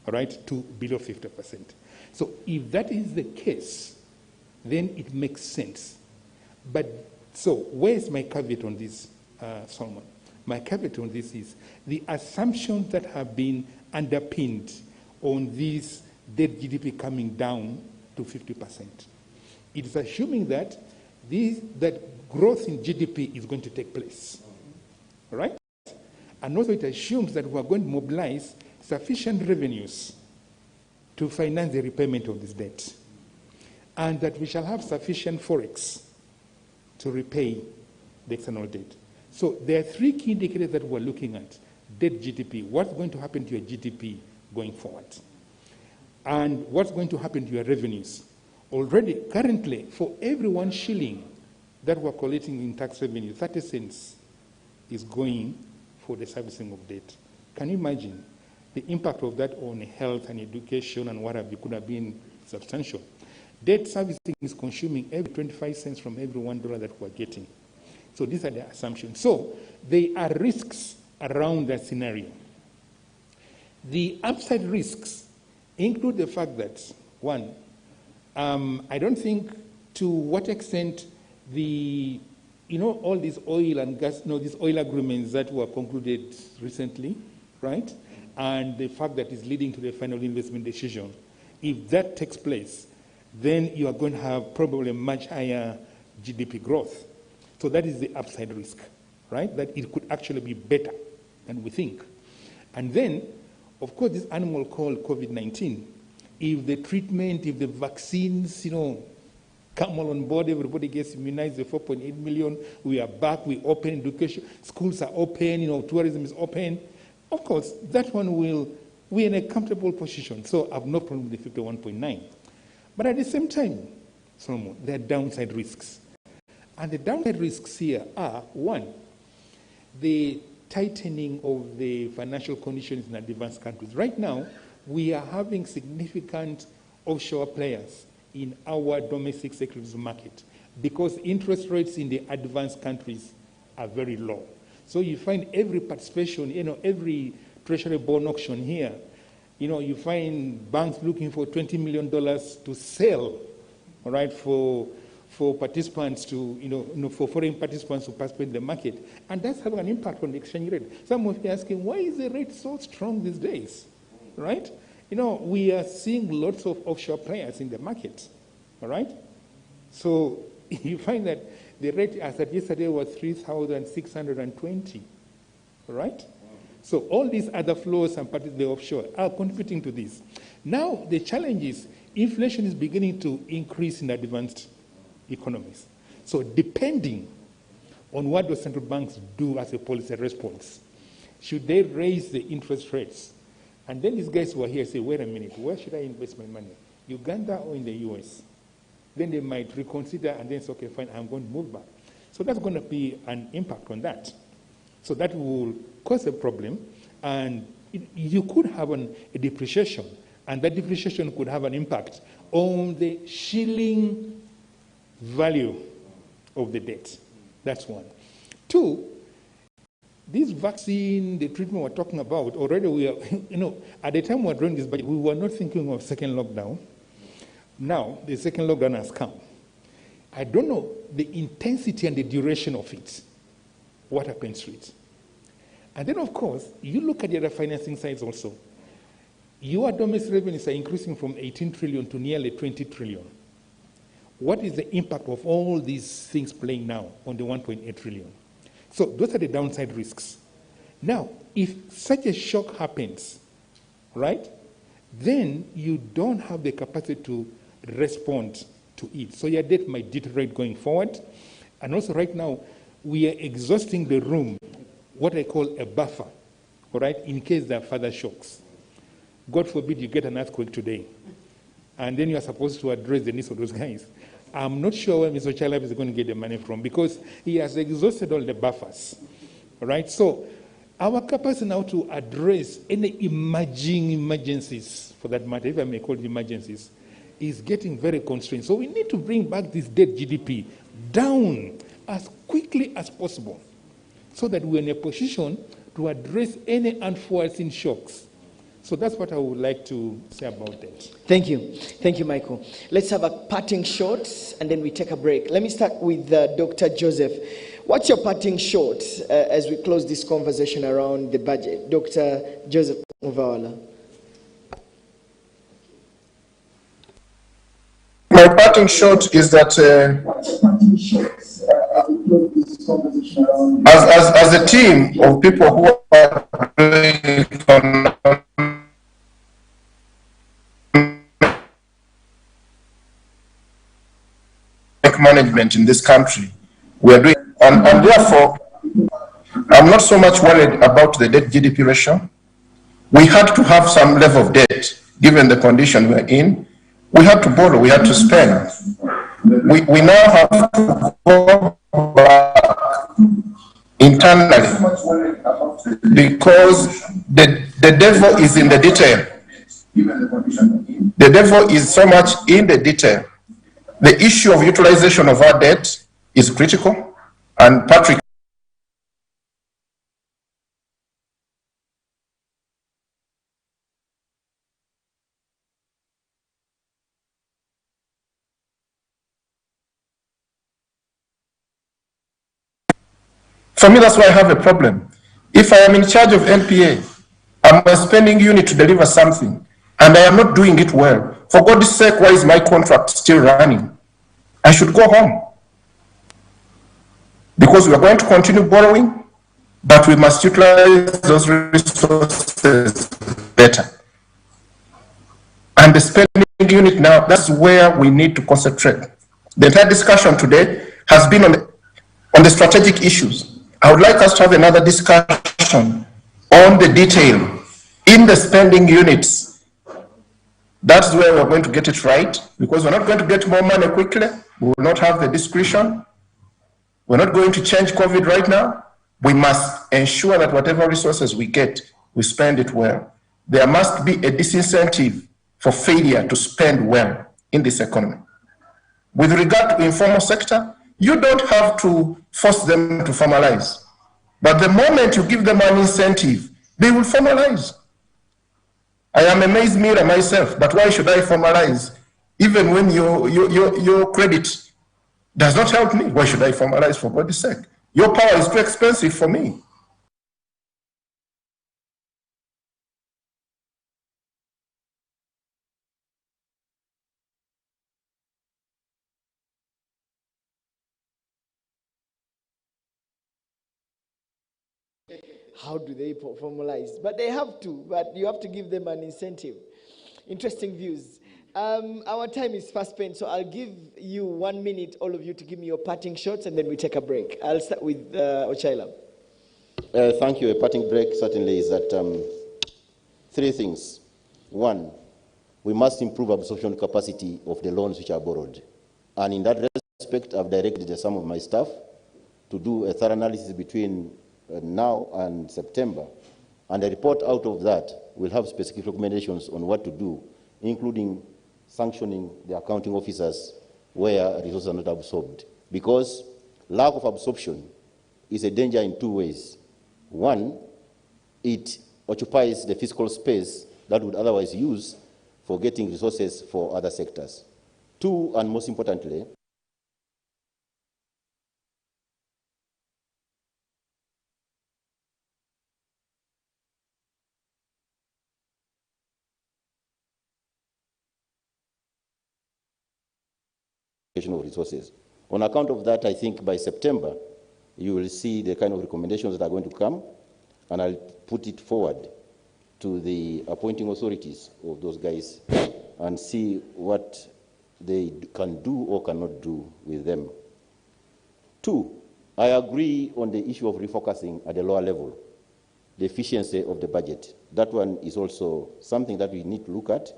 all right, to below 50%. So if that is the case, then it makes sense. But so where's my caveat on this, Solomon? My caveat on this is the assumptions that have been underpinned on this debt GDP coming down to 50%. It is assuming that that growth in GDP is going to take place, right? And also it assumes that we are going to mobilize sufficient revenues to finance the repayment of this debt, and that we shall have sufficient forex to repay the external debt. So there are three key indicators that we're looking at. Debt GDP, what's going to happen to your GDP going forward? And what's going to happen to your revenues? Already, currently, for every 1 shilling that we're collecting in tax revenue, 30 cents is going for the servicing of debt. Can you imagine the impact of that on health and education and what have you? Could have been substantial. Debt servicing is consuming every 25 cents from every $1 that we're getting. So these are the assumptions. So there are risks around that scenario. The upside risks include the fact that, one, I don't think to what extent all these oil and gas, these oil agreements that were concluded recently, right? And the fact that it's leading to the final investment decision, if that takes place, then you are going to have probably much higher GDP growth. So that is the upside risk, right? That it could actually be better than we think. And then, of course, this animal called COVID-19, if the treatment, if the vaccines, come all on board, everybody gets immunized, the 4.8 million, we are back, we open education, schools are open, tourism is open. Of course, that one we're in a comfortable position. So I have no problem with the 51.9. But at the same time, Solomon, there are downside risks. And the downside risks here are, one, the tightening of the financial conditions in advanced countries. Right now, we are having significant offshore players in our domestic securities market because interest rates in the advanced countries are very low. So you find every participation, every treasury bond auction here, you find banks looking for $20 million to sell, all right, for participants to, for foreign participants to participate in the market. And that's having an impact on the exchange rate. Some of you are asking, why is the rate so strong these days, right? We are seeing lots of offshore players in the market, all right? So you find that the rate as of yesterday was 3,620, all right? So all these other flows and particularly offshore are contributing to this. Now the challenge is inflation is beginning to increase in advanced economies. So depending on what the central banks do as a policy response, should they raise the interest rates? And then these guys who are here say, wait a minute, where should I invest my money? Uganda or in the US? Then they might reconsider and then say, okay, fine, I'm going to move back. So that's going to be an impact on that. So that will cause a problem, and you could have a depreciation, and that depreciation could have an impact on the shilling value of the debt. That's one. Two, this vaccine, the treatment we're talking about, already we are, at the time we were doing this budget, we were not thinking of second lockdown. Now, the second lockdown has come. I don't know the intensity and the duration of it, what happens to it. And then, of course, you look at the other financing sides also. Your domestic revenues are increasing from 18 trillion to nearly 20 trillion. What is the impact of all these things playing now on the 1.8 trillion? So those are the downside risks. Now, if such a shock happens, right, then you don't have the capacity to respond to it. So your debt might deteriorate going forward. And also right now, we are exhausting the room, what I call a buffer, all right, in case there are further shocks. God forbid you get an earthquake today, and then you are supposed to address the needs of those guys. I'm not sure where Mr. Chalab is going to get the money from because he has exhausted all the buffers, all right? So our capacity now to address any emerging emergencies, for that matter, if I may call it emergencies, is getting very constrained. So we need to bring back this debt GDP down as quickly as possible so that we're in a position to address any unforeseen shocks. So that's what I would like to say about that. Thank you. Thank you, Michael. Let's have a parting shot and then we take a break. Let me start with Dr. Joseph. What's your parting shot as we close this conversation around the budget? Dr. Joseph Muvawala. My parting shot is that as a team of people who are doing economic management in this country, we are doing, and therefore, I'm not so much worried about the debt GDP ratio. We had to have some level of debt, given the condition we're in. We had to borrow, we had to spend. We now have to go back internally because the devil is in the detail. The devil is so much in the detail. The issue of utilization of our debt is critical, and Patrick for me, that's why I have a problem. If I am in charge of NPA, I'm a spending unit to deliver something, and I am not doing it well. For God's sake, why is my contract still running? I should go home. Because we are going to continue borrowing, but we must utilize those resources better. And the spending unit now, that's where we need to concentrate. The entire discussion today has been on the strategic issues. I would like us to have another discussion on the detail in the spending units. That's where we're going to get it right, because we're not going to get more money quickly. We will not have the discretion. We're not going to change COVID right now. We must ensure that whatever resources we get, we spend it well. There must be a disincentive for failure to spend well in this economy. With regard to informal sector, you don't have to force them to formalize. But the moment you give them an incentive, they will formalize. I am a maize miller myself, but why should I formalize? Even when your credit does not help me, why should I formalize, for God's sake? Your power is too expensive for me. How do they formalize? But they have to, but you have to give them an incentive. Interesting views. Our time is fast spent, so I'll give you 1 minute, all of you, to give me your parting shots, and then we take a break. I'll start with Ochaila. Thank you. A parting break certainly is that 3 things. 1, we must improve absorption capacity of the loans which are borrowed. And in that respect, I've directed some of my staff to do a thorough analysis between now and September. And a report out of that will have specific recommendations on what to do, including sanctioning the accounting officers where resources are not absorbed. Because lack of absorption is a danger in 2 ways. 1, it occupies the fiscal space that would otherwise use for getting resources for other sectors. 2, and most importantly, of resources. On account of that, I think by September, you will see the kind of recommendations that are going to come, and I'll put it forward to the appointing authorities of those guys and see what they can do or cannot do with them. 2, I agree on the issue of refocusing at a lower level, the efficiency of the budget. That one is also something that we need to look at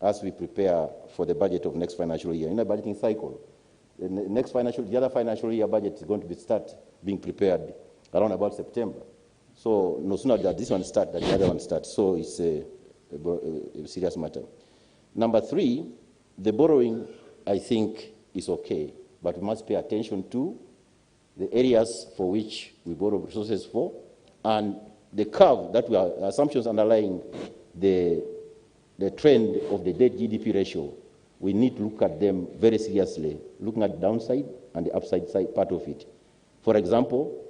as we prepare for the budget of next financial year. In a budgeting cycle, the other financial year budget is going to start being prepared around about September. So no sooner that this one starts, that the other one starts. So it's a serious matter. Number 3, the borrowing, I think, is okay, but we must pay attention to the areas for which we borrow resources for, and the curve that we are, assumptions underlying the trend of the debt GDP ratio. We need to look at them very seriously, looking at the downside and the upside side part of it. For example,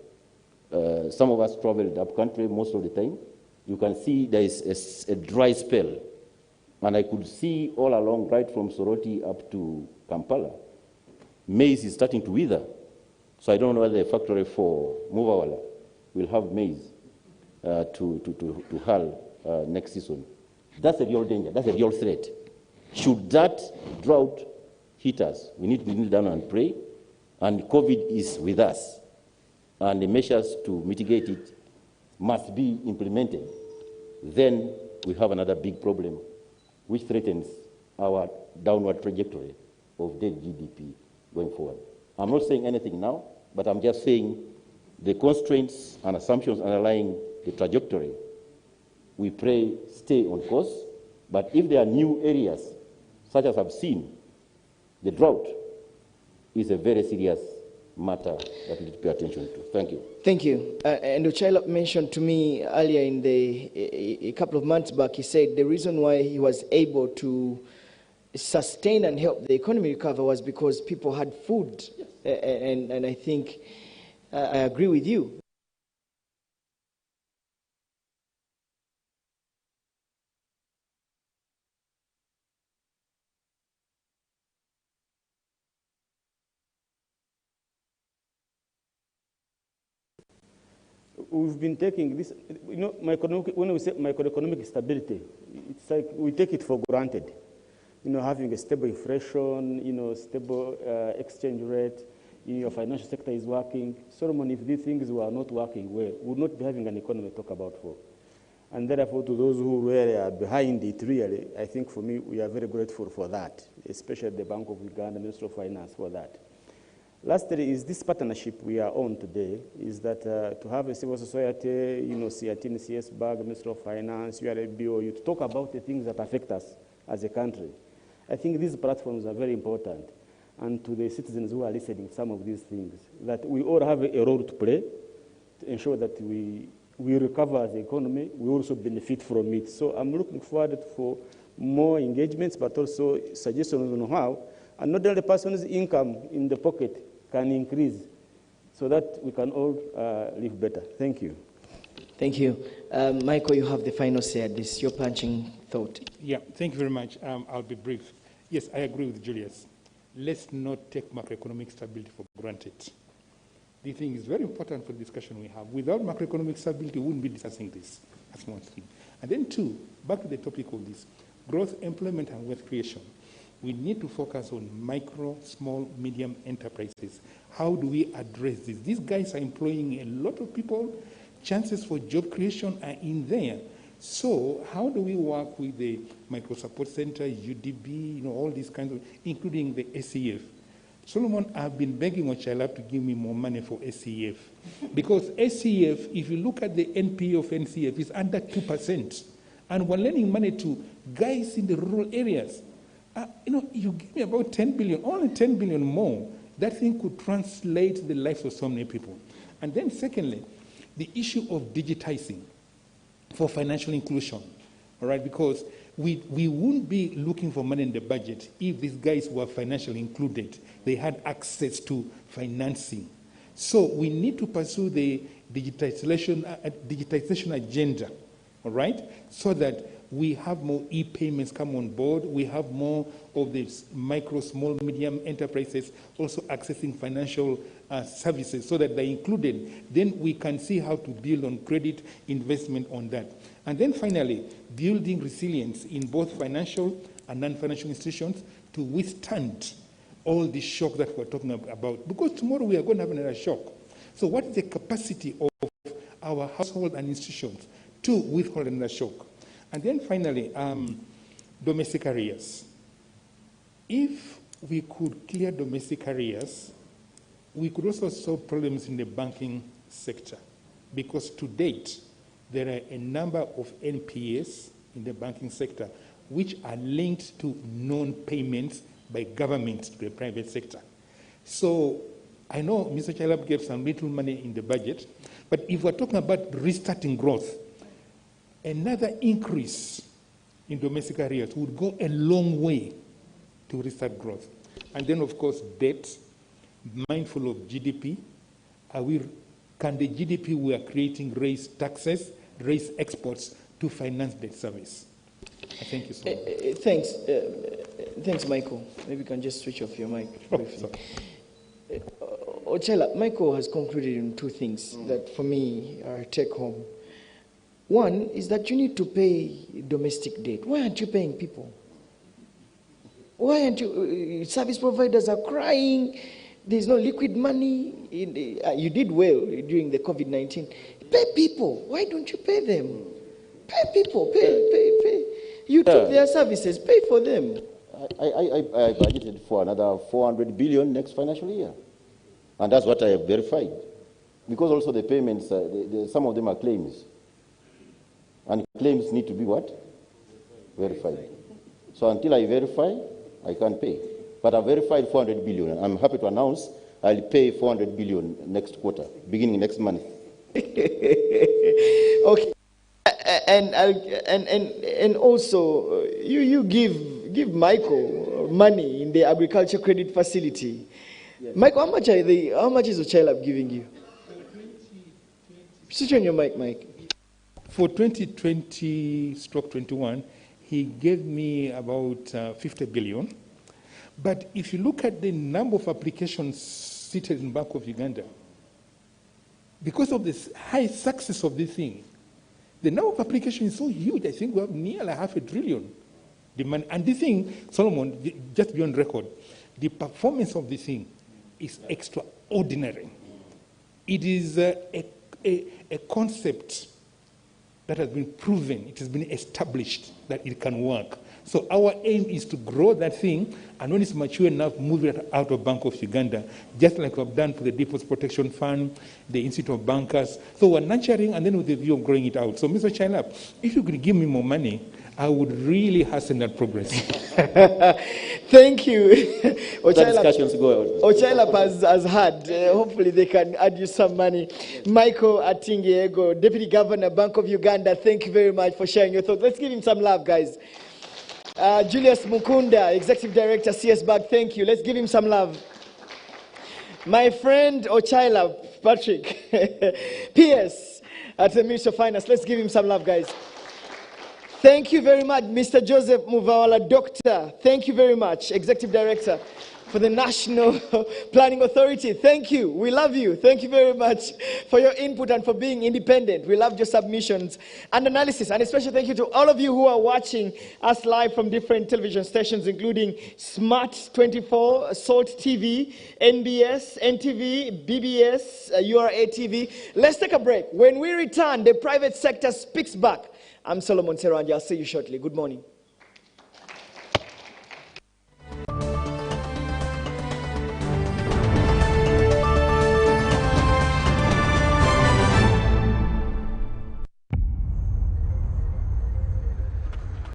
some of us traveled up country most of the time. You can see there is a dry spell And I could see all along, right from Soroti up to Kampala, maize is starting to wither. So I don't know whether the factory for Muvawala will have maize to hull next season. That's a real danger. That's a real threat. Should that drought hit us, we need to kneel down and pray. And COVID is with us. And the measures to mitigate it must be implemented. Then we have another big problem, which threatens our downward trajectory of dead GDP going forward. I'm not saying anything now, but I'm just saying the constraints and assumptions underlying the trajectory, we pray stay on course. But if there are new areas, such as I've seen, the drought is a very serious matter that we need to pay attention to. Thank you. Thank you. And Ochila mentioned to me earlier a couple of months back, he said the reason why he was able to sustain and help the economy recover was because people had food. Yes. And I think I agree with you. We've been taking this, you know, when we say macroeconomic stability, it's like we take it for granted. You know, having a stable inflation, you know, stable exchange rate, your financial sector is working. Solomon, if these things were not working well, we would not be having an economy to talk about for. And therefore, to those who were behind it, really, I think for me, we are very grateful for that, especially the Bank of Uganda, Ministry of Finance for that. Lastly, is this partnership we are on today, is that to have a civil society, you know, CRT, Csbag, Ministry of Finance, URBOU, to talk about the things that affect us as a country. I think these platforms are very important. And to the citizens who are listening, some of these things, that we all have a role to play to ensure that we recover as an economy, we also benefit from it. So I'm looking forward for more engagements, but also suggestions on how, and not only the person's income in the pocket can increase so that we can all live better. Thank you. Thank you. Michael, you have the final say at this, your punching thought. Yeah, thank you very much. I'll be brief. Yes, I agree with Julius. Let's not take macroeconomic stability for granted. The thing is very important for the discussion we have. Without macroeconomic stability, we wouldn't be discussing this. That's one thing. And then two, back to the topic of this, growth, employment, and wealth creation. We need to focus on micro, small, medium enterprises. How do we address this? These guys are employing a lot of people. Chances for job creation are in there. So how do we work with the micro support center, UDB, you know, all these kinds of, including the SEF? Solomon, I've been begging Ochila to give me more money for SEF. Because SEF, if you look at the NPA of NCF, is under 2%. And we're lending money to guys in the rural areas. You know, you give me about 10 billion, only 10 billion more. That thing could translate the lives of so many people. And then secondly, the issue of digitizing for financial inclusion, all right? Because we wouldn't be looking for money in the budget if these guys were financially included. They had access to financing. So we need to pursue the digitization agenda, all right? So that we have more e-payments come on board. We have more of these micro, small, medium enterprises also accessing financial services so that they're included. Then we can see how to build on credit investment on that. And then finally, building resilience in both financial and non-financial institutions to withstand all the shock that we're talking about. Because tomorrow we are going to have another shock. So what is the capacity of our household and institutions to withhold another shock? And then finally, domestic arrears. If we could clear domestic arrears, we could also solve problems in the banking sector. Because to date, there are a number of NPAs in the banking sector which are linked to non-payments by government to the private sector. So I know Mr. Chalab gave some little money in the budget, but if we're talking about restarting growth, another increase in domestic arrears would go a long way to restart growth. And then, of course, debt, mindful of GDP. Can the GDP we are creating raise taxes, raise exports to finance debt service? Thank you so much. Thanks, Michael. Maybe you can just switch off your mic. Oh, sorry. Ochela, Michael has concluded in two things that for me are take home. One is that you need to pay domestic debt. Why aren't you paying people? Why aren't you? Service providers are crying. There's no liquid money. You did well during the COVID-19. Pay people. Why don't you pay them? Pay people. Pay. You took their services. Pay for them. I budgeted for another 400 billion next financial year. And that's what I have verified. Because also the payments, some of them are claims. And claims need to be what? Verified. So until I verify, I can't pay. But I've verified 400 billion. I'm happy to announce I'll pay 400 billion next quarter, beginning next month. Okay. And also, you give Michael money in the agriculture credit facility. Yes. Michael, how much is Ochila giving you? Switch on your mic, Mike. For 2020/21, he gave me about 50 billion. But if you look at the number of applications seated in Bank of Uganda, because of the high success of this thing, the number of applications is so huge. I think we have nearly 500 billion demand. And this thing, Solomon, just beyond record, the performance of this thing is extraordinary. It is a concept that has been proven, it has been established that it can work. So our aim is to grow that thing, and when it's mature enough, move it out of Bank of Uganda, just like we've done for the Deposit Protection Fund, the Institute of Bankers. So we're nurturing, and then with the view of growing it out. So Mr. Chilap, if you could give me more money, I would really hasten that progress. Thank you. Ochila has had. Hopefully they can add you some money. Michael Atingiego, Deputy Governor, Bank of Uganda, thank you very much for sharing your thoughts. Let's give him some love, guys. Julius Mukunda, Executive Director, Csbag, thank you. Let's give him some love. My friend Ochila, Patrick, PS at the Ministry of Finance. Let's give him some love, guys. Thank you very much, Mr. Joseph Muvawala, Doctor. Thank you very much, Executive Director for the National Planning Authority. Thank you. We love you. Thank you very much for your input and for being independent. We loved your submissions and analysis. And especially thank you to all of you who are watching us live from different television stations, including Smart 24, Salt TV, NBS, NTV, BBS, URA TV. Let's take a break. When we return, the private sector speaks back. I'm Solomon Seranje. I'll see you shortly. Good morning.